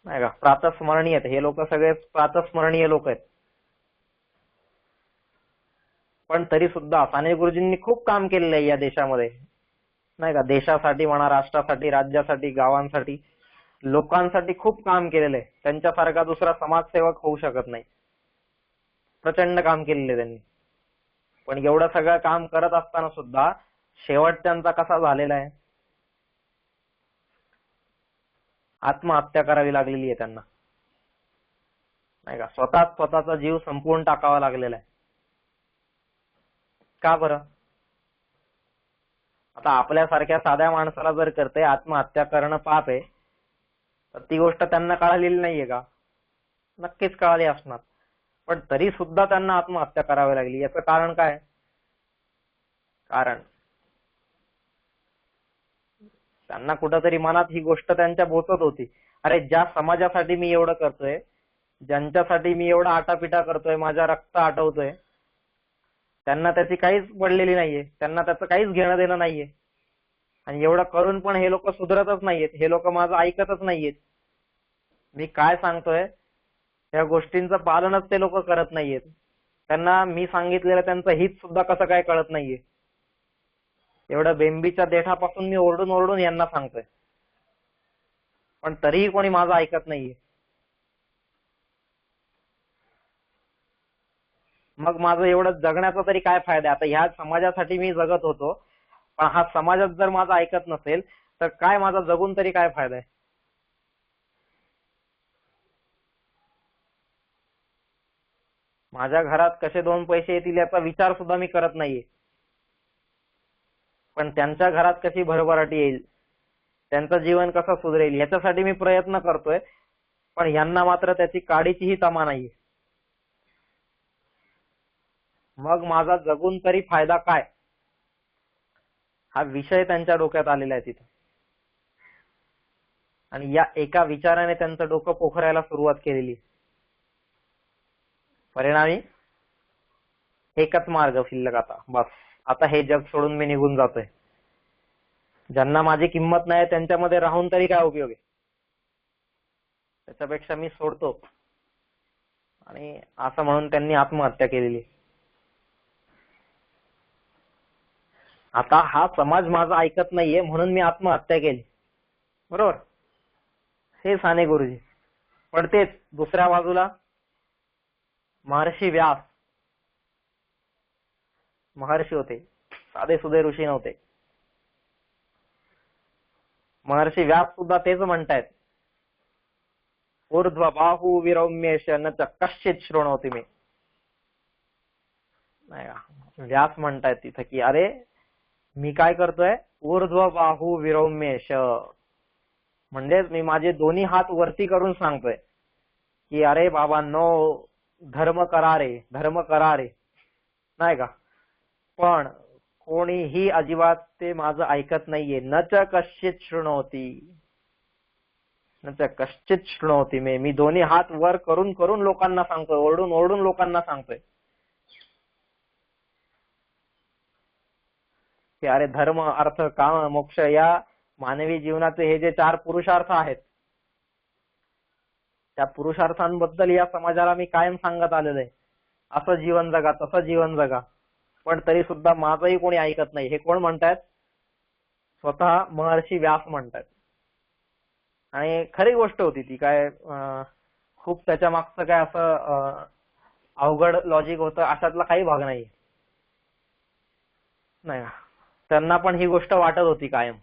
नाही का, प्रातस्मरणीय आहेत. हे लोक सगळे प्रातस्मरणीय लोक आहेत. पण तरी सुद्धा साने गुरुजींनी खूप काम केलेलं आहे या देशामध्ये नाही का, देशासाठी म्हणा, राष्ट्रासाठी, राज्यासाठी, गावांसाठी, लोकांसाठी खूप काम केलेलं आहे. त्यांच्यासारखा दुसरा समाजसेवक होऊ शकत नाही. प्रचंड काम केलेलं आहे त्यांनी. पण एवढं सगळं काम करत असताना सुद्धा शेवट त्यांचा कसा झालेला आहे? आत्महत्या करावी लागलेली आहे त्यांना नाही का, स्वतःचा जीव संपवून टाकावा लागलेला आहे. का बरं? आता आपल्यासारख्या साध्या माणसाला जर करते आत्महत्या करणं पाप आहे, तर ती गोष्ट त्यांना कळालेली नाहीये का? नक्कीच कळाली असणार. पण तरी सुद्धा त्यांना आत्महत्या करावी लागली, याचं कारण काय? कारण त्यांना कुठंतरी मनात ही गोष्ट त्यांच्या बोचत होती, अरे ज्या समाजासाठी मी एवढं करतोय, ज्यांच्यासाठी मी एवढा आटापिटा करतोय, माझा रक्त आटवतोय, त्यांना त्याची काहीच पडलेली नाहीये, त्यांना त्याचं काहीच घेणं देणं नाहीये. आणि एवढं करून पण हे लोक सुधरतच नाहीयेत, हे लोक माझं ऐकतच नाहीयेत. मी काय सांगतोय त्या गोष्टींचं पालनच ते लोक करत नाहीयेत. त्यांना मी सांगितलेलं त्यांचं हित सुद्धा कसं काय कळत नाहीये. एवढं बेंबीच्या देठापासून मी ओरडून ओरडून यांना सांगतोय, पण तरीही कोणी माझं ऐकत नाहीये. मग माझं एवढं जगण्याचा तरी काय फायदा? आता ह्या समाजासाठी मी जगत होतो, पण हा समाजच जर माझं ऐकत नसेल तर काय माझा जगून तरी काय फायदा आहे? माझ्या घरात कसे दोन पैसे येतील याचा विचार सुद्धा मी करत नाहीये, पण त्यांच्या घरात कशी भरभराटी येईल, त्यांचं जीवन कसं सुधरेल याच्यासाठी मी प्रयत्न करतोय. पण यांना मात्र त्याची काडीचीही तमा नाहीये. मग माझा जगून तरी फायदा काय, हा विषय त्यांच्या डोक्यात आलेला आहे तिथं. आणि या एका विचाराने त्यांचं डोकं पोखरायला सुरुवात केलेली. परिणामी एकच मार्ग शिल्लक आता, बस आता हे जग सोडून मी निघून जातोय. ज्यांना माझी किंमत नाही त्यांच्यामध्ये राहून तरी काय उपयोग आहे, त्याच्यापेक्षा मी सोडतो. आणि असं म्हणून त्यांनी आत्महत्या केलेली. आता हा समाज माझा ऐकत नाहीये म्हणून मी आत्महत्या केली, बरोबर, हे साने गुरुजी. पण तेच दुसऱ्या बाजूला महर्षी व्यास महर्षी होते, साधे सुधे ऋषी नव्हते. महर्षी व्यास सुद्धा तेच म्हणतायत, ऊर्ध्व बाहू विरौम्येश न च कश्चित शृणोति मे. नाही का, व्यास म्हणतायत तिथं की अरे मी काय करतोय, ऊर्ध्व बाहू विरौम्येश, म्हणजेच मी माझे दोन्ही हात वरती करून सांगतोय की अरे बाबांनो, धर्म करा रे, धर्म करा रे, नाही का. पण कोणीही अजिबात ते माझं ऐकत नाहीये. न च कश्चित शृणोती, न च कश्चित शृणोती मे. मी दोन्ही हात वर करून करून लोकांना सांगतोय, ओरडून ओरडून लोकांना सांगतोय की अरे धर्म, अर्थ, काम, मोक्ष या मानवी जीवनाचे हे जे 4 पुरुषार्थ आहेत, त्या पुरुषार्थांबद्दल या समाजाला मी कायम सांगत आलेलो आहे. असं जीवन जगा, तसं जीवन जगा. पण तरी सुद्धा माझंही कोणी ऐकत नाही. हे कोण म्हणतायत, स्वतः महर्षी व्यास म्हणतायत. आणि खरी गोष्ट होती ती. काय खूप त्याच्या मागचं काय असं अवघड लॉजिक होतं अशातला काही भाग नाही. नाही, त्यांना पण ही गोष्ट वाटत होती कायम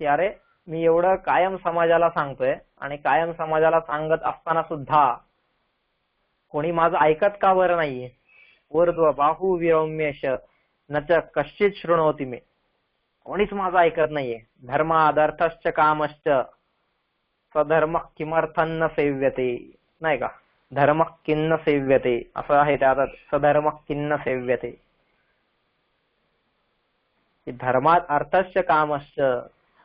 की अरे मी एवढं कायम समाजाला सांगतोय आणि कायम समाजाला सांगत असताना सुद्धा कोणी माझं ऐकत का बरं नाहीये. ऊर्ध्व बाहू विरौम्येश न च कश्चित शृणोति मे. कोणीच माझं ऐकत नाहीये. धर्मादर्थश्च कामश्च सधर्म किमर्थं न सेव्यते, नाही का. धर्म किन्न सेव्यते असं आहे त्यात, सधर्म किन्न सेव्यते. धर्मात अर्थश्च कामश्च,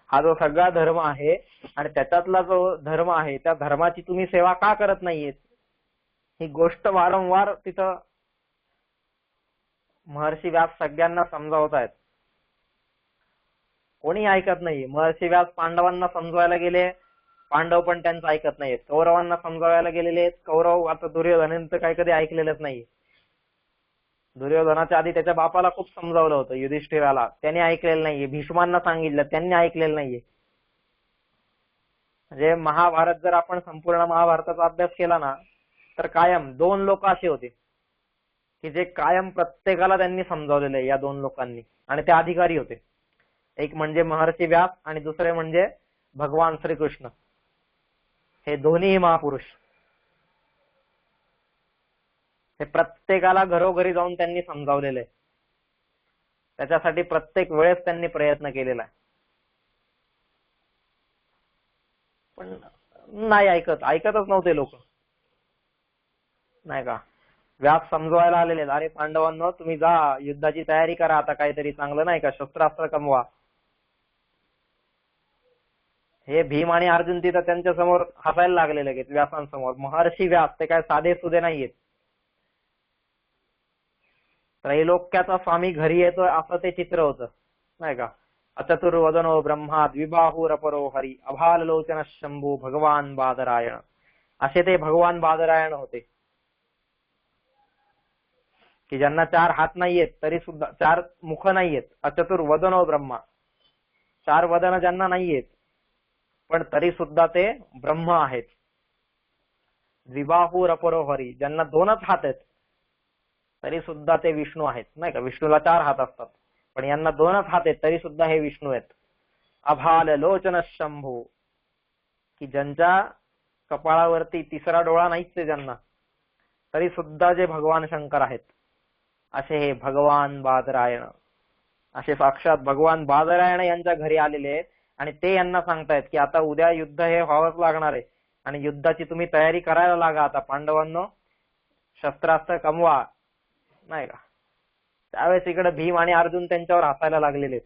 हा जो सगळा धर्म आहे आणि त्याच्यातला जो धर्म आहे त्या धर्माची तुम्ही सेवा का करत नाहीयेत, ही गोष्ट वारंवार तिथं महर्षी व्यास सगळ्यांना समजावत आहेत. कोणी ऐकत नाही. महर्षी व्यास पांडवांना समजवायला गेले, पांडव पण त्यांचं ऐकत नाहीत. कौरवांना समजावायला गेलेले, कौरव आता दुर्योधनांचं काही कधी ऐकलेलंच नाही. दुर्योधनाच्या आधी त्याच्या बापाला खूप समजावलं होतं, युधिष्ठिराला, त्याने ऐकलेलं नाहीये. भीष्मांना सांगितलं, त्यांनी ऐकलेलं नाहीये. म्हणजे महाभारत जर आपण संपूर्ण महाभारताचा अभ्यास केला ना, तर कायम 2 लोक असे होते की जे कायम प्रत्येकाला त्यांनी समजावलेलं आहे, या 2 लोकांनी. आणि ते अधिकारी होते. एक म्हणजे महर्षी व्यास आणि दुसरे म्हणजे भगवान श्रीकृष्ण. हे दोन्ही महापुरुष. हे प्रत्येकाला घरोघरी जाऊन त्यांनी समजावलेलं आहे. त्याच्यासाठी प्रत्येक वेळेस त्यांनी प्रयत्न केलेला आहे. पण नाही ऐकतच नव्हते लोक, नाही का. व्यास समजवायला आलेले, अरे पांडवांनो तुम्ही जा, युद्धाची तयारी करा आता, काहीतरी चांगलं, नाही का, शस्त्रास्त्र कमवा. हे भीम आणि अर्जुन तिथं त्यांच्या समोर हसायला लागले लगेच व्यासांसमोर. महर्षी व्यास ते काय साधे सुधे नाहीयेत. त्रैलोक्याचा स्वामी घरी येतोय असं ते चित्र होतं, नाही का. अचतुर्वदनो ब्रह्मा द्विबाहुरपरो हरी अभाललोचन शंभू भगवान बादरायण, असे ते भगवान बादरायण होते की ज्यांना 4 हात नाहीयेत तरी सुद्धा, 4 मुख नाहीयेत. अचतुर्वदनो ब्रह्मा, 4 वदन ज्यांना नाहीयेत पण तरी सुद्धा ते ब्रह्म आहेत. द्विबाहुरपरो हरी, ज्यांना 2च हात आहेत तरी सुद्धा ते विष्णू आहेत, नाही का. विष्णूला 4 हात असतात पण यांना 2च हात आहेत तरी सुद्धा हे विष्णू आहेत. अभाल लोचन शंभू, की ज्यांच्या कपाळावरती 3रा डोळा नाहीच आहे ज्यांना, तरी सुद्धा जे भगवान शंकर आहेत, असे हे भगवान बादरायण. असे साक्षात भगवान बादरायण यांच्या घरी आलेले आहेत आणि ते यांना सांगतायत की आता उद्या युद्ध हे व्हावंच लागणार आहे आणि युद्धाची तुम्ही तयारी करायला लागा आता. पांडवांनो शस्त्रास्त्र कमवा, नाही का. त्यावेळेस इकडे भीम आणि अर्जुन त्यांच्यावर हसायला लागलेले.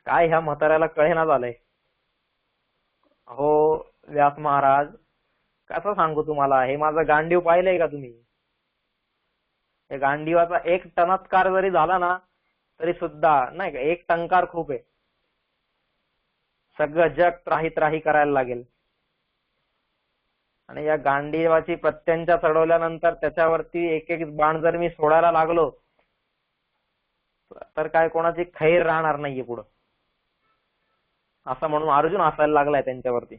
काय ह्या म्हाताऱ्याला कळेना झालंय. हो व्यास महाराज, कसं सांगू तुम्हाला, हे माझं गांडीव पाहिलंय का तुम्ही. हे गांडीवाचा एक टणत्कार जरी झाला ना तरी सुद्धा नाही का, एक टंकार खूप आहे. सगळं जग त्राही त्राही करायला लागेल. आणि या गांडीवाची प्रत्यंचा चढवल्यानंतर त्याच्यावरती एक एक बाण जर मी सोडायला लागलो तर काय कोणाची खैर राहणार नाहीये पुढं. असं म्हणून अर्जुन हसायला लागलाय त्यांच्यावरती.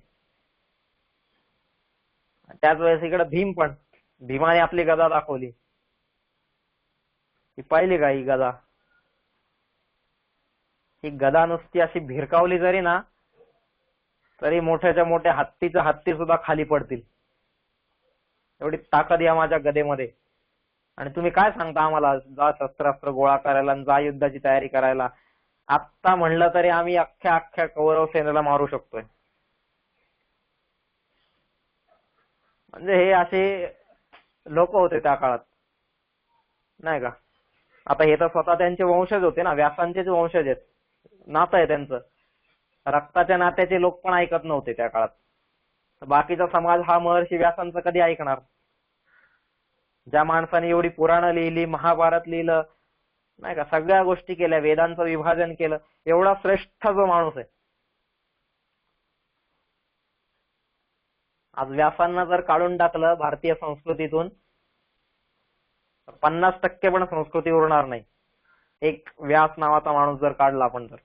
त्याच वेळेस इकडे भीम पण, भीमाने आपली गदा दाखवली. ही पाहिली का ही गदा. ही गदा नुसती अशी भिरकावली जरी ना तरी मोठ्याच्या मोठ्या हत्तीचं हत्ती सुद्धा खाली पडतील, एवढी ताकद या माझ्या गदेमध्ये. आणि तुम्ही काय सांगता आम्हाला जा शस्त्रास्त्र गोळा करायला आणि जा युद्धाची तयारी करायला. आत्ता म्हणलं तरी आम्ही अख्ख्या अख्ख्या कौरव सेनेला मारू शकतोय. म्हणजे हे असे लोक होते त्या काळात नाही का. आता हे तर स्वतः त्यांचे वंशज होते ना, व्यासांचेच वंशज आहेत, नातं आहे त्यांचं. रक्ताच्या नात्याचे लोक पण ऐकत नव्हते त्या काळात. बाकीचा समाज हा महर्षी व्यासांचं कधी ऐकणार. ज्या माणसाने एवढी पुराणं लिहिली, महाभारत लिहिलं नाही का, सगळ्या गोष्टी केल्या, वेदांचं विभाजन केलं, एवढा श्रेष्ठ जो माणूस आहे, आज व्यासांना जर काढून टाकलं भारतीय संस्कृतीतून 50% पण संस्कृती उरणार नाही. एक व्यास नावाचा माणूस जर काढला आपण तर.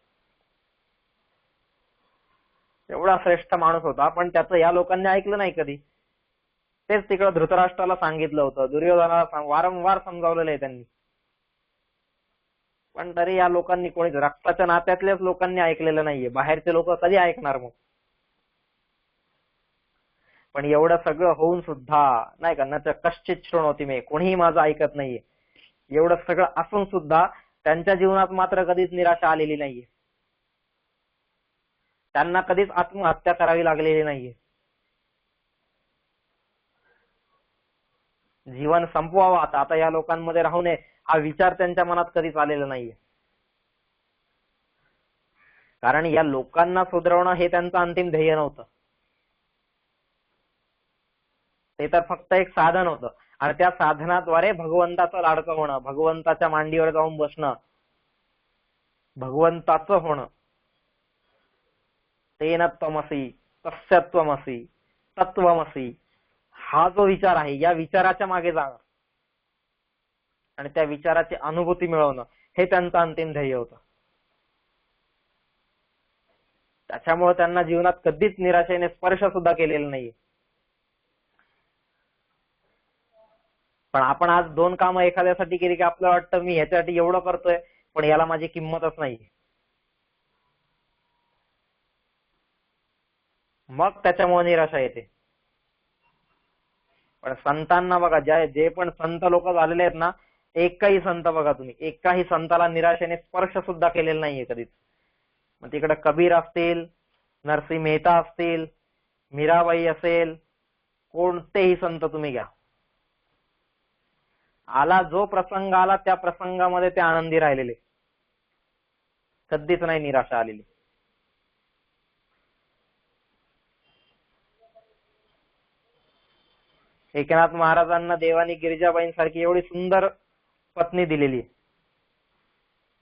एवढा श्रेष्ठ माणूस होता, पण त्याचं या लोकांनी ऐकलं नाही कधी. तेच तिकडं धृतराष्ट्राला सांगितलं होतं, दुर्योधनाला वारंवार समजावलेलं आहे त्यांनी, पण तरी या लोकांनी कोणीच, रक्ताच्या नात्यातल्याच लोकांनी ऐकलेलं नाहीये. बाहेरचे लोक कधी ऐकणार मग. पण एवढं सगळं होऊन सुद्धा नाही का, न कश्चित शृणोति मे, कोणीही माझं ऐकत नाहीये. एवढं सगळं असून सुद्धा त्यांच्या जीवनात मात्र कधीच निराशा आलेली नाहीये. त्यांना कधीच आत्महत्या करावी लागलेली नाहीये. जीवन संपवावं आता या लोकांमध्ये राहू नये हा विचार त्यांच्या मनात कधीच आलेला नाहीये. कारण या लोकांना सुधारवणं हे त्यांचं अंतिम ध्येय नव्हतं. ते तर फक्त एक साधन होतं. आणि त्या साधनाद्वारे भगवंताचं लाडकं होणं, भगवंताच्या मांडीवर जाऊन बसणं, भगवंताचं होणं. तेन त्वमसि तस्य त्वमसि तत्वमसि, हा जो विचार आहे या विचाराच्या मागे जाणं आणि त्या विचाराची अनुभूती मिळवणं हे त्यांचं अंतिम ध्येय होतं. त्याच्यामुळे त्यांना जीवनात कधीच निराशेने स्पर्श सुद्धा केलेला नाहीये. पण आपण आज 2 कामं एखाद्यासाठी केली की आपल्याला वाटतं मी ह्याच्यासाठी एवढं करतोय पण याला माझी किंमतच नाही. मग त्याच्यामुळे निराशा येते. पण संतांना बघा, जे पण संत लोक झालेले आहेत ना, एकही संत बघा तुम्ही, एकाही संताला निराशेने स्पर्श सुद्धा केलेला नाहीये कधीच. मग तिकडे कबीर असतील, नरसिंह मेहता असतील, मीराबाई असेल, कोणतेही संत तुम्ही घ्या, आला जो प्रसंग आला त्या प्रसंगामध्ये ते आनंदी राहिलेले, कधीच नाही निराशा आलेली. एकनाथ महाराजांना देवानी गिरिजाबाईंसारखी एवढी सुंदर पत्नी दिलेली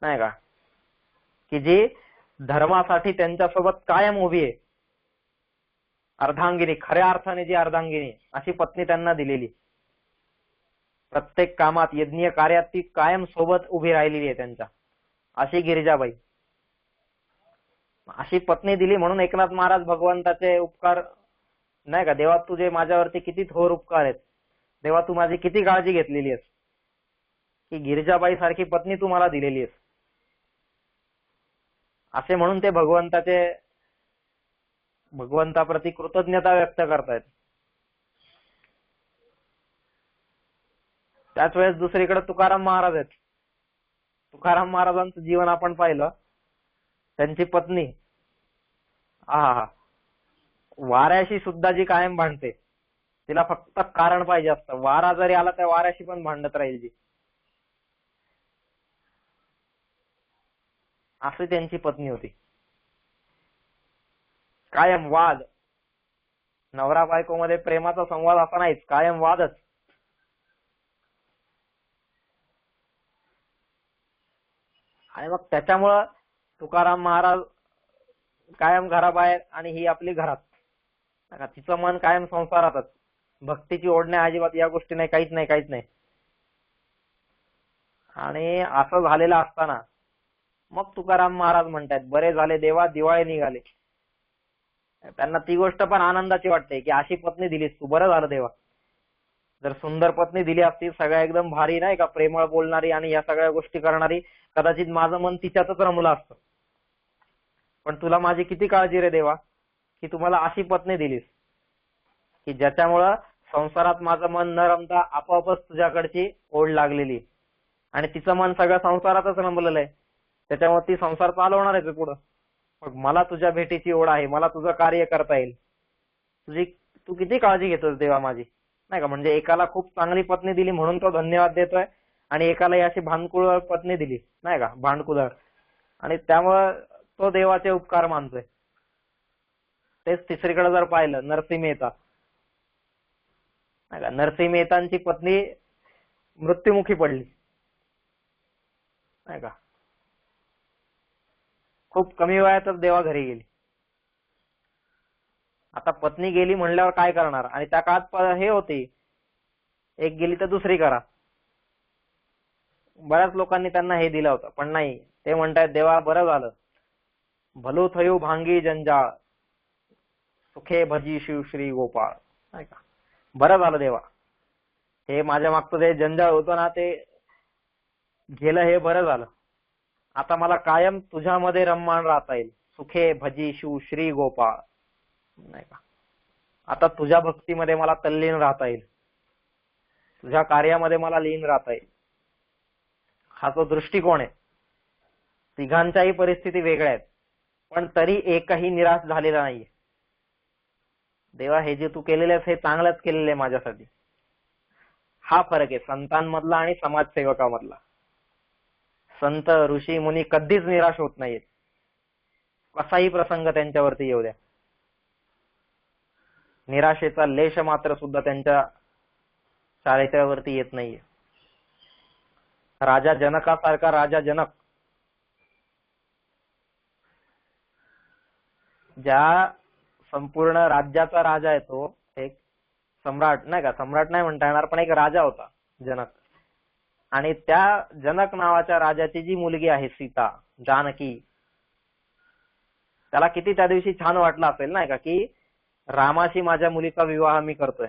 नाही का, की जी धर्मासाठी त्यांच्यासोबत कायम उभी आहे. अर्धांगिनी, खऱ्या अर्थाने जी अर्धांगिनी, अशी पत्नी त्यांना दिलेली. प्रत्येक कामात, यज्ञीय कार्यात ती कायम सोबत उभी राहिलेली आहे त्यांच्या, अशी गिरिजाबाई. अशी पत्नी दिली म्हणून एकनाथ महाराज भगवंताचे उपकार नाही का, देवा तुझे माझ्यावरती किती थोर उपकार आहेत, देवा तू माझी किती काळजी घेतलेली आहेस की गिरिजाबाई सारखी पत्नी तू मला दिलेली आहेस, असे म्हणून ते भगवंताप्रती कृतज्ञता व्यक्त करतायत. त्याच वेळेस दुसरीकडे तुकाराम महाराज आहेत. तुकाराम महाराजांचं जीवन आपण पाहिलं. त्यांची पत्नी वाऱ्याशी सुद्धा जी कायम भांडते, तिला फक्त कारण पाहिजे असतं. वारा जरी आला त्या वाऱ्याशी पण भांडत राहील ती. अशी त्यांची पत्नी होती. कायम वाद. नवरा बायको मध्ये प्रेमाचा संवाद असा नाहीच, कायम वादच. आणि मग त्याच्यामुळं तुकाराम महाराज कायम घराबाहेर आणि ही आपली घरात. तिचं मन कायम संसारातच. भक्तीची ओढ नाही अजिबात, या गोष्टी नाही, काहीच नाही, काहीच नाही. आणि असं झालेलं असताना मग तुकाराम महाराज म्हणतात, बरे झाले देवा दिवाळे निघाले. त्यांना ती गोष्ट पण आनंदाची वाटते की अशी पत्नी दिलीस तू, बरं झालं देवा. जर सुंदर पत्नी दिली असती, सगळ्या एकदम भारी नाही का, प्रेमळ बोलणारी आणि या सगळ्या गोष्टी करणारी, कदाचित माझं मन तिच्यातच रमलं असतं. पण तुला माझी किती काळजी रे देवा, की तुम्हाला अशी पत्नी दिलीस की ज्याच्यामुळं संसारात माझं मन न रमता आपोआपच तुझ्याकडची ओढ लागलेली. आणि तिचं मन सगळं संसारातच रमलेलं आहे, त्याच्यामुळे ती संसार चालवणार आहे पुढं. मग मला तुझ्या भेटीची ओढ आहे, मला तुझं कार्य करता येईल. तू किती काळजी घेतोस देवा माझी, नाही का. म्हणजे एकाला खूप चांगली पत्नी दिली म्हणून तो धन्यवाद देतोय, आणि एकाला अशी भांडकुळ पत्नी दिली नाही का, भांडकुदळ, आणि त्यामुळं तो देवाचे उपकार मानतोय. तेच तिसरीकडे जर पाहिलं, नरसिंह मेहता नाही का, नरसिंह मेहतांची पत्नी मृत्युमुखी पडली नाही का. खूप कमी वयातच देवा घरी गेली. आता पत्नी गेली म्हणल्यावर काय करणार, आणि त्या काळात हे होते, एक गेली तर दुसरी करा. बऱ्याच लोकांनी त्यांना हे दिलं होतं, पण नाही, ते म्हणतायत देवा बरं झालं, भलो थयो भांगी जंजाळ, सुखे भजी शिव श्री गोपाळ नाही का. बरं झालं देवा, हे माझ्या मागचं जे जंजाळ होतं ना ते गेलं, हे बरं झालं. आता मला कायम तुझ्यामध्ये रममाण राहता येईल. सुखे भजी शिव श्री गोपाळ नाही का. आता तुझ्या भक्तीमध्ये मला तल्लीन राहता येईल, तुझ्या कार्यामध्ये मला लीन राहता येईल. हा तो दृष्टिकोन आहे. तिघांच्याही परिस्थिती वेगळ्या आहेत, पण तरी एकही निराश झालेला नाहीये. देवा हे जे तू केलेले हे चांगलंच केलेलं आहे माझ्यासाठी. हा फरक आहे संतांमधला आणि समाजसेवकामधला. संत ऋषी मुनी कधीच निराश होत नाहीत, कसाही प्रसंग त्यांच्यावरती येऊ द्या. निराशेचा लेश मात्र सुद्धा त्यांच्या चारित्र्यावरती येत नाहीये. राजा जनकासारखा राजा जनक, ज्या संपूर्ण राज्याचा राजा आहे, तो एक सम्राट नाही का, सम्राट नाही म्हणता येणार, पण एक राजा होता जनक. आणि त्या जनक नावाच्या राजाची जी मुलगी आहे सीता, जानकी, त्याला किती त्या दिवशी छान वाटलं असेल नाही का, की रामाशी माझ्या मुलीचा विवाह मी करतोय.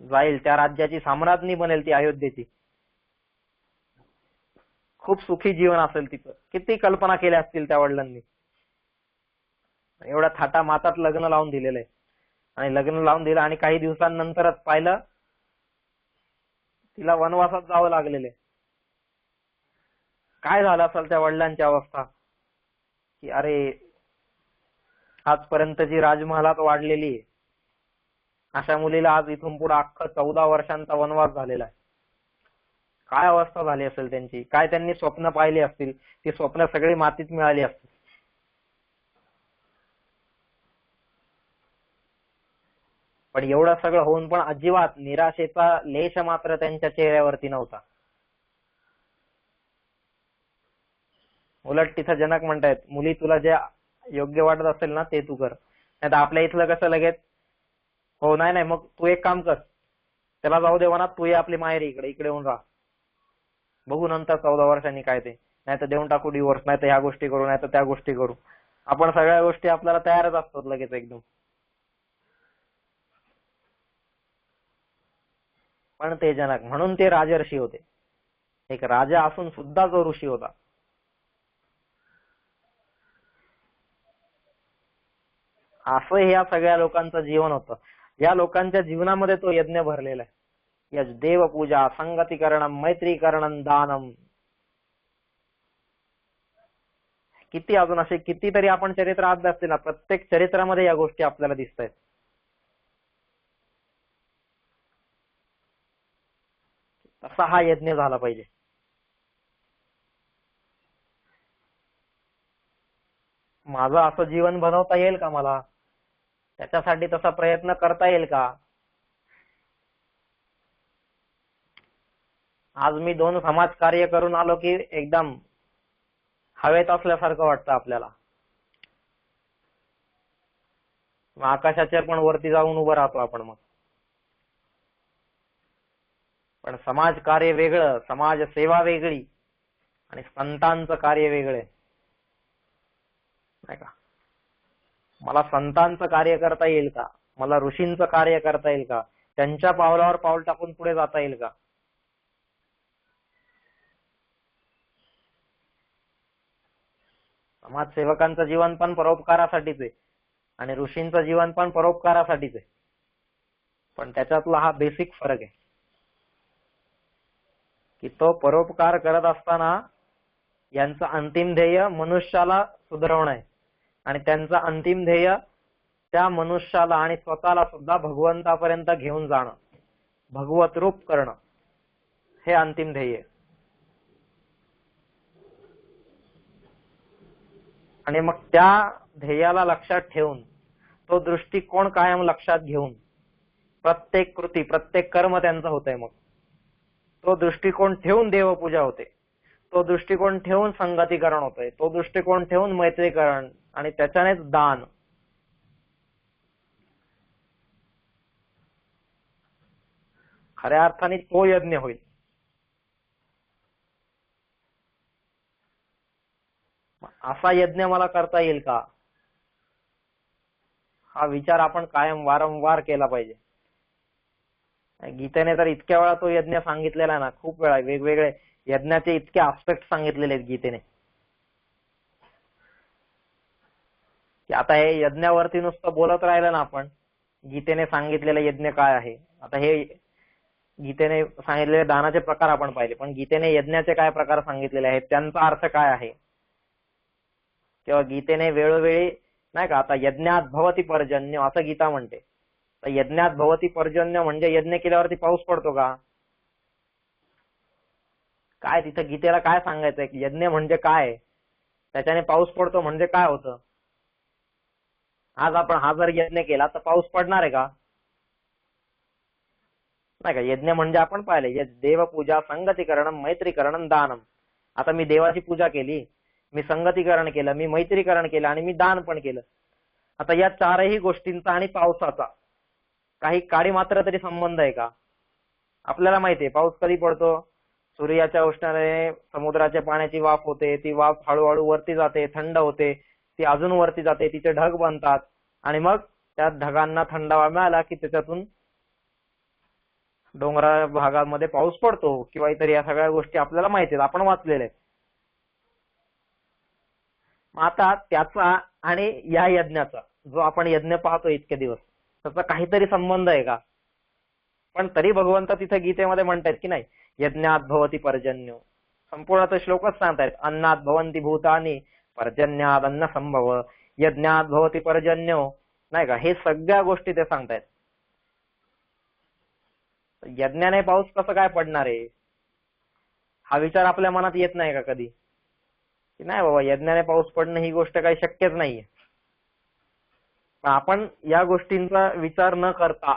जाईल त्या राज्याची सम्राज्ञी बनेल ती अयोध्येची. खूप सुखी जीवन असेल तिचं. किती कल्पना केल्या असतील त्या वडिलांनी. एवढ्या थाटा मातात लग्न लावून दिलेलं आहे, आणि लग्न लावून दिलं आणि काही दिवसांनंतरच पाहिलं तिला वनवासात जावं लागलेलं आहे. काय झालं असेल त्या वडिलांची अवस्था, की अरे आजपर्यंत जी राजमहालात वाढलेली आहे, अशा मुलीला आज इथून पुढे अख्खा 14 वर्षांचा वनवास झालेला आहे. काय अवस्था झाली असेल त्यांची, काय त्यांनी स्वप्न पाहिली असतील, ती स्वप्न सगळी मातीत मिळाली असतील. पण एवढं सगळं होऊन पण अजिबात निराशेचा लेश मात्र त्यांच्या चेहऱ्यावरती नव्हता. उलट तिथं जनक म्हणतायत, मुली तुला जे योग्य वाटत असेल ना ते तू कर. नाही तर आपल्या इथलं कसं लगेच, हो नाही नाही मग तू एक काम कर, त्याला जाऊ दे वनात, तू ये आपली माहेरी, इकडे इकडे येऊन राहा, बघू नंतर 14 वर्षांनी काय ते, नाही तर देऊन टाकू डिवोर्स, नाही तर ह्या गोष्टी करू, नाही तर त्या गोष्टी करू. आपण सगळ्या गोष्टी आपल्याला तयारच असतात लगेच एकदम. पण ते जनक म्हणून ते राजर्षी होते. एक राजा असून सुद्धा जो ऋषी होता. असं या सगळ्या लोकांचं जीवन होतं. या लोकांच्या जीवनामध्ये तो यज्ञ भरलेला आहे. यज देवपूजा, संगतीकरणम, मैत्रीकरणम, दानम. किती अजून असे कितीतरी आपण चरित्र अभ्यासले ना, प्रत्येक चरित्रामध्ये या गोष्टी आपल्याला दिसत आहेत. असा हा यज्ञ झाला पाहिजे. माझं असं जीवन बनवता येईल का मला? त्याच्यासाठी तसा प्रयत्न करता येईल का? आज मी 2 समाज कार्य करून आलो की एकदम हवेत असल्यासारखं वाटतं आपल्याला. मग आकाशाच्या पण वरती जाऊन उभं राहतो आपण मग. पण समाज कार्य वेगळं, समाज सेवा वेगळी आणि संतांचं कार्य वेगळं, नाही का? मला संतांचं कार्य करता येईल का? मला ऋषींचं कार्य करता येईल का? त्यांच्या पावलावर पाऊल टाकून पुढे जाता येईल का? समाजसेवकांचं जीवन पण परोपकारासाठीच आहे आणि ऋषींचं जीवन पण परोपकारासाठीच आहे. पण त्याच्यातला हा बेसिक फरक आहे की तो परोपकार करत असताना यांचं अंतिम ध्येय मनुष्याला सुधारवणं आहे आणि त्यांचं अंतिम ध्येय त्या मनुष्याला आणि स्वतःला सुद्धा भगवंतापर्यंत घेऊन जाणं, भगवत रूप करणं, हे अंतिम ध्येय. आणि मग त्या ध्येयाला लक्षात ठेवून, तो दृष्टिकोन कायम लक्षात घेऊन प्रत्येक कृती, प्रत्येक कर्म त्यांचं होतंय. मग तो दृष्टिकोन ठेवून देवपूजा होते, तो दृष्टिकोन ठेवून संगतीकरण होतंय, तो दृष्टिकोन ठेवून मैत्रीकरण आणि त्याच्यानेच दान. खऱ्या अर्थाने तो यज्ञ होईल. असा यज्ञ मला करता येईल का? हा विचार आपण कायम वारंवार केला पाहिजे. गीतेने तर इतक्या वेळा तो यज्ञ सांगितलेला आहे ना, खूप वेळा वेगवेगळे यज्ञाचे इतके आस्पेक्ट सांगितलेले आहेत गीतेने की आता हे यज्ञावरती नुसतं बोलत राहिलं ना आपण, गीतेने सांगितलेलं यज्ञ काय आहे. आता हे गीतेने सांगितलेले दानाचे प्रकार आपण पाहिले, पण गीतेने यज्ञाचे काय प्रकार सांगितलेले आहेत, त्यांचा अर्थ काय आहे. किंवा गीतेने वेळोवेळी, नाही का, आता यज्ञात भवती पर्जन्य असं गीता म्हणते. तर यज्ञात भवती पर्जन्य म्हणजे यज्ञ केल्यावरती पाऊस पडतो का? काय तिथं गीतेला काय सांगायचंय? यज्ञ म्हणजे काय, त्याच्याने पाऊस पडतो म्हणजे काय होतं? आज आपण हा जर यज्ञ केला तर पाऊस पडणार आहे का? नाही का. यज्ञ म्हणजे आपण पाहिले देवपूजा, संगतीकरण, मैत्रीकरण, दानम. आता मी देवाची पूजा केली, मी संगतीकरण केलं, मी मैत्रीकरण केलं आणि मी दान पण केलं. आता या 4ही गोष्टींचा आणि पावसाचा काही काडी मात्र तरी संबंध आहे का? आपल्याला माहितीये पाऊस कधी पडतो. सूर्याच्या उष्णतेने समुद्राच्या पाण्याची वाफ होते, ती वाफ हळूहळू वरती जाते, थंड होते, ती अजून वरती जाते, तिचे ढग बनतात आणि मग त्या ढगांना थंडावा मिळाला की त्याच्यातून डोंगराळ भागामध्ये पाऊस पडतो किंवा इतर या सगळ्या गोष्टी आपल्याला माहिती आहेत, आपण वाचलेल्या आहेत. आता त्याचा आणि या यज्ञाचा जो आपण यज्ञ पाहतो इतके दिवस, त्याचा काहीतरी संबंध आहे का? पण तरी भगवंत तिथे गीतेमध्ये म्हणतायत की नाही, यज्ञात भवती पर्जन्यो. संपूर्ण तो श्लोकच सांगतायत, अन्नात भवंती भूतानी पर्जन्यात अन्न संभव, यज्ञात भवती पर्जन्यो, नाही का. हे सगळ्या गोष्टी ते सांगतायत. यज्ञाने पाऊस कसं काय पडणार आहे, हा विचार आपल्या मनात येत नाही का कधी? की नाही बाबा, यज्ञाने पाऊस पडणं ही गोष्ट काही शक्यच नाहीये. पण आपण या गोष्टींचा विचार न करता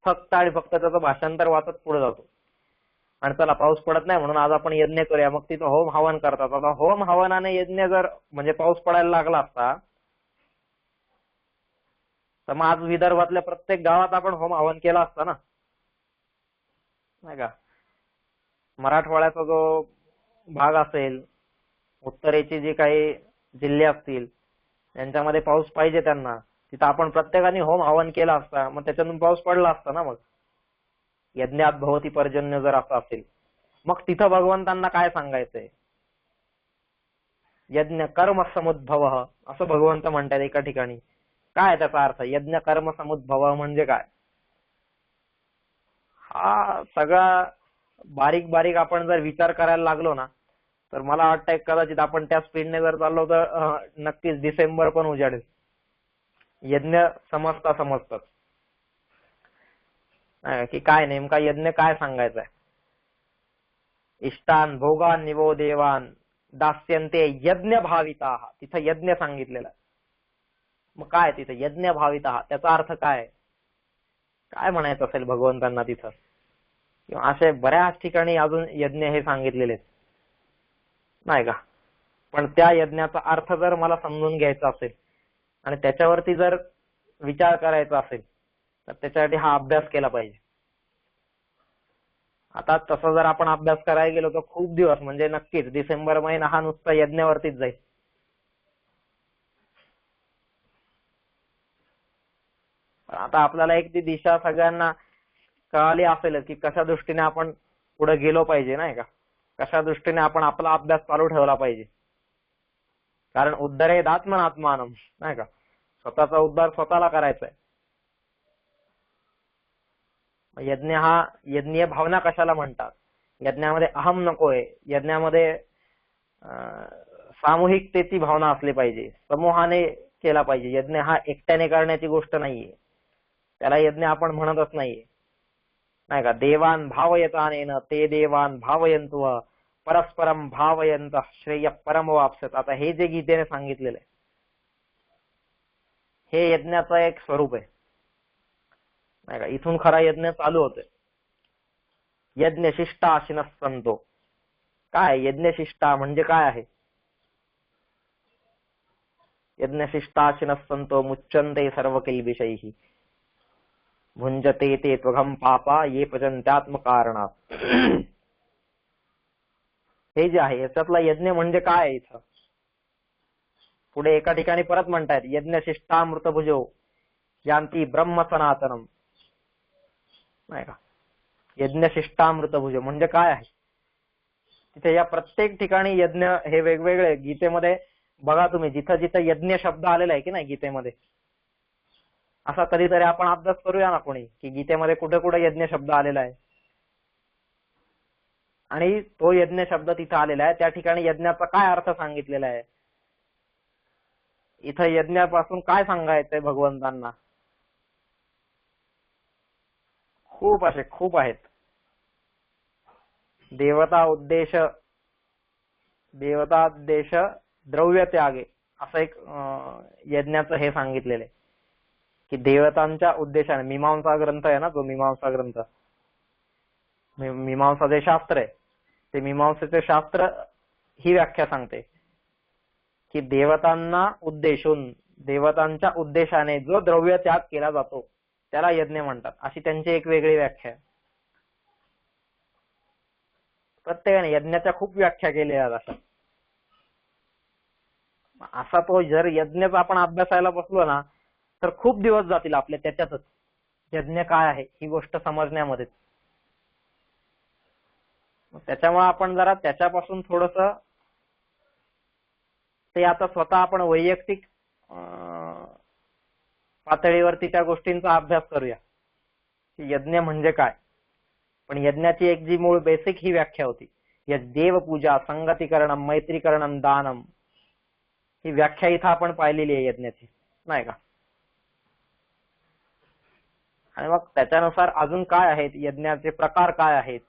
फक्त आणि फक्त त्याचं भाषांतर वाचत पुढे जातो आणि चला पाऊस पडत नाही म्हणून आज आपण यज्ञ करूया, मग तिथं होम हवन करतात. आता होम हवनाने यज्ञ जर म्हणजे पाऊस पडायला लागला असता तर मग आज विदर्भातल्या प्रत्येक गावात आपण होम हवन केला असता ना, नाही का. मराठवाड्याचा जो भाग असेल, उत्तरेचे जे काही जिल्हे असतील, यांच्यामध्ये पाऊस पाहिजे त्यांना, तिथं आपण प्रत्येकाने होम हवन केला असता, मग त्याच्यातून पाऊस पडला असता ना. मग यज्ञात भवती पर्जन्य जर असं असेल, मग तिथं भगवंतांना काय सांगायचंय? यज्ञ कर्म समुद्भव असं भगवंत म्हणतात एका ठिकाणी. काय त्याचा अर्थ? यज्ञ कर्म समुद्भव म्हणजे काय? हा सगळा बारीक बारीक आपण जर विचार करायला लागलो ना, तर मला वाटतंय कदाचित आपण त्या स्पीडने जर चाललो तर नक्कीच डिसेंबर पण उजाडेल. यज्ञ समजता समजतात की काय नेमका यज्ञ काय सांगायचा आहे. इष्टान भोगान निवो देवान दास्यन्ते यज्ञ भाविता, तिथं यज्ञ सांगितलेला आहे. मग काय तिथं यज्ञ भाविता, त्याचा अर्थ काय, काय म्हणायचं असेल भगवंतांना तिथं, किंवा असे बऱ्याच ठिकाणी अजून यज्ञ हे सांगितलेले नाही का. पण त्या यज्ञाचा अर्थ जर मला समजून घ्यायचा असेल आणि त्याच्यावरती जर विचार करायचा असेल तर त्याच्यासाठी हा अभ्यास केला पाहिजे. आता तसं जर आपण अभ्यास करायला गेलो तर खूप दिवस, म्हणजे नक्कीच डिसेंबर महिना हा नुसता यज्ञावरतीच जाईल. आता आपल्याला एक ती दिशा सगळ्यांना कळाली असेल की कशा दृष्टीने आपण पुढे गेलो पाहिजे नाही का, कशा दृष्टीने आपण आपला अभ्यास चालू ठेवला पाहिजे. कारण उद्धरेद आत्मनात्मानम नाही का, स्वतःचा उद्धार स्वतःला करायचा आहे. यज्ञ हा यज्ञीय भावना कशाला म्हणतात, यज्ञामध्ये अहम नकोय, यज्ञामध्ये सामूहिकतेची भावना असली पाहिजे, समूहाने केला पाहिजे. यज्ञ हा एकट्याने करण्याची गोष्ट नाहीये, त्याला यज्ञ आपण म्हणतच नाहीये नाही का. देवान भावयतानेन ते देवान भावयंतु परस्परम भावयंत श्रेय परम वापसत. आता हे जे गीतेने सांगितलेलं आहे हे यज्ञाचं एक स्वरूप आहे नाही का. इथून खरा यज्ञ चालू होतोय. यज्ञ शिष्टा अशिनः संतो, काय यज्ञ शिष्टा म्हणजे काय आहे. यज्ञ शिष्टा अशिनः संतो मुच्यन्ते सर्व किल्बिषैः भुंजते ते त्वघम पापा ये पचन्त्यात्म कारणात. हे जे आहे याच्यातला यज्ञ म्हणजे काय आहे. इथं पुढे एका ठिकाणी परत म्हणतायत यज्ञ शिष्टामृतभुजो यांती ब्रह्म सनातनम नाही का. यज्ञ शिष्टामृतभुज म्हणजे काय आहे. तिथे या प्रत्येक ठिकाणी यज्ञ हे वेगवेगळे गीतेमध्ये बघा तुम्ही, जिथं जिथं यज्ञ शब्द आलेला आहे की नाही गीतेमध्ये, असा कधीतरी आपण अभ्यास करूया ना कोणी, की गीतेमध्ये कुठे कुठे यज्ञ शब्द आलेला आहे आणि तो यज्ञ शब्द तिथं आलेला आहे, त्या ठिकाणी यज्ञाचा काय अर्थ सांगितलेला आहे, इथं यज्ञापासून काय सांगायचंय भगवंतांना. खूप आहेत. देवता उद्देश द्रव्य त्यागे असं एक यज्ञाचं हे सांगितलेलं आहे की देवतांच्या उद्देशाने. मीमांसा ग्रंथ आहे ना, जो मीमांसा ग्रंथ, मीमांसा जे शास्त्र आहे ते मीमांसेचे शास्त्र ही व्याख्या सांगते की देवतांना उद्देशून, देवतांच्या उद्देशाने जो द्रव्य त्याग केला जातो त्याला यज्ञ म्हणतात, अशी त्यांची एक वेगळी व्याख्या आहे. प्रत्येकाने यज्ञाच्या खूप व्याख्या केल्या आहेत. असा तो जर यज्ञाचा आपण अभ्यासायला बसलो ना तर खूप दिवस जातील आपले त्याच्यातच, यज्ञ काय आहे ही गोष्ट समजण्यामध्ये. त्याच्यामुळे आपण जरा त्याच्यापासून थोडस ते आता स्वतः आपण वैयक्तिक पातळीवरती त्या गोष्टींचा अभ्यास करूया की यज्ञ म्हणजे काय. पण यज्ञाची एक जी मूळ बेसिक ही व्याख्या होती, देवपूजा संगतीकरणम मैत्रीकरणम दानम, ही व्याख्या इथं आपण पाहिलेली आहे यज्ञाची नाही का. आणि मग त्याच्यानुसार अजून काय आहेत, यज्ञाचे प्रकार काय आहेत,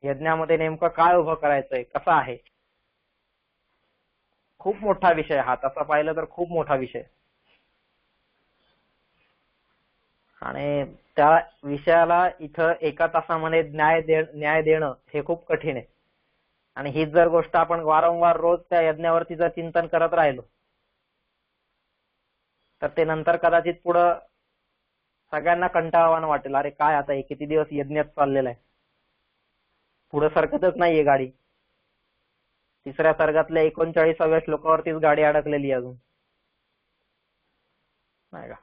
यज्ञामध्ये नेमकं काय उभं करायचंय, कसं आहे. खूप मोठा विषय हा, तसा पाहिलं तर खूप मोठा विषय. आणि त्या विषयाला इथं एका तासामध्ये न्याय देणं हे खूप कठीण आहे. आणि हीच जर गोष्ट आपण वारंवार रोज त्या यज्ञावरती जर चिंतन करत राहिलो तर ते नंतर कदाचित पुढं सगळ्यांना कंटाळवाणं वाटेल. अरे काय आता हे किती दिवस यज्ञात चाललेला आहे, पुढे सरकतच नाहीये गाडी. तिसऱ्या सर्गातल्या 39व्या श्लोकावरतीच गाडी अडकलेली अजून नाही का.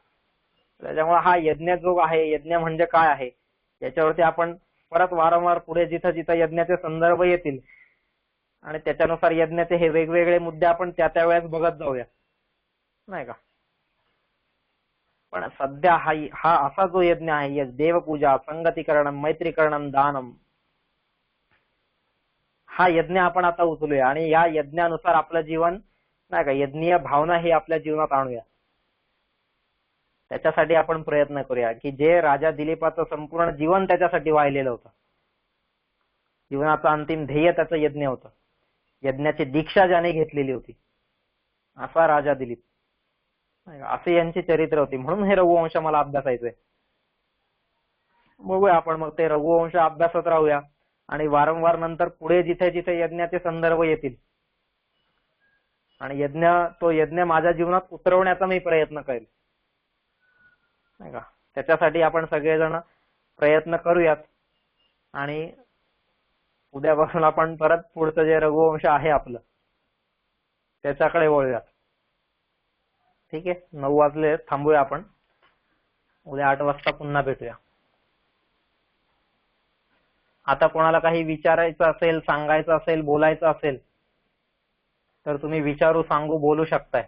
त्याच्यामुळे हा यज्ञ जो आहे, यज्ञ म्हणजे काय आहे, याच्यावरती आपण परत वारंवार पुढे जिथं जिथं यज्ञाचे संदर्भ येतील आणि त्याच्यानुसार यज्ञाचे हे वेगवेगळे मुद्दे आपण त्या वेळेस बघत जाऊया नाही का. पण सध्या हा असा जो यज्ञ आहे, देवपूजा संगतीकरणम मैत्रीकरणम दानम, हा यज्ञ आपण आता उचलूया आणि या यज्ञानुसार आपलं जीवन नाही का, यज्ञीय भावना ही आपल्या जीवनात आणूया. त्याच्यासाठी आपण प्रयत्न करूया की जे राजा दिलीपाचं संपूर्ण जीवन त्याच्यासाठी वाहिलेलं होतं. जीवनाचं अंतिम ध्येय त्याचं यज्ञ होतं. यज्ञाची दीक्षा ज्याने घेतलेली होती असा राजा दिलीप. असे यांची चरित्र होती. म्हणून हे रघुवंश मला अभ्यासायचंय. बघूया आपण मग ते रघुवंश अभ्यासत राहूया आणि वारंवार नंतर पुढे जिथे जिथे यज्ञाचे संदर्भ येतील आणि तो यज्ञ माझ्या जीवनात उतरवण्याचा मी प्रयत्न करेल, नाही का. त्याच्यासाठी आपण सगळेजण प्रयत्न करूयात आणि उद्यापासून आपण परत पुढचं जे रघुवंश आहे आपलं त्याच्याकडे वळूयात. ठीक आहे, 9 वाजले, थांबूया आपण. उद्या 8 वाजता पुन्हा भेटूया. आता कोणाला काही विचारायचं असेल, सांगायचं असेल, बोलायचं असेल तर तुम्ही विचारू, सांगू, बोलू शकताय.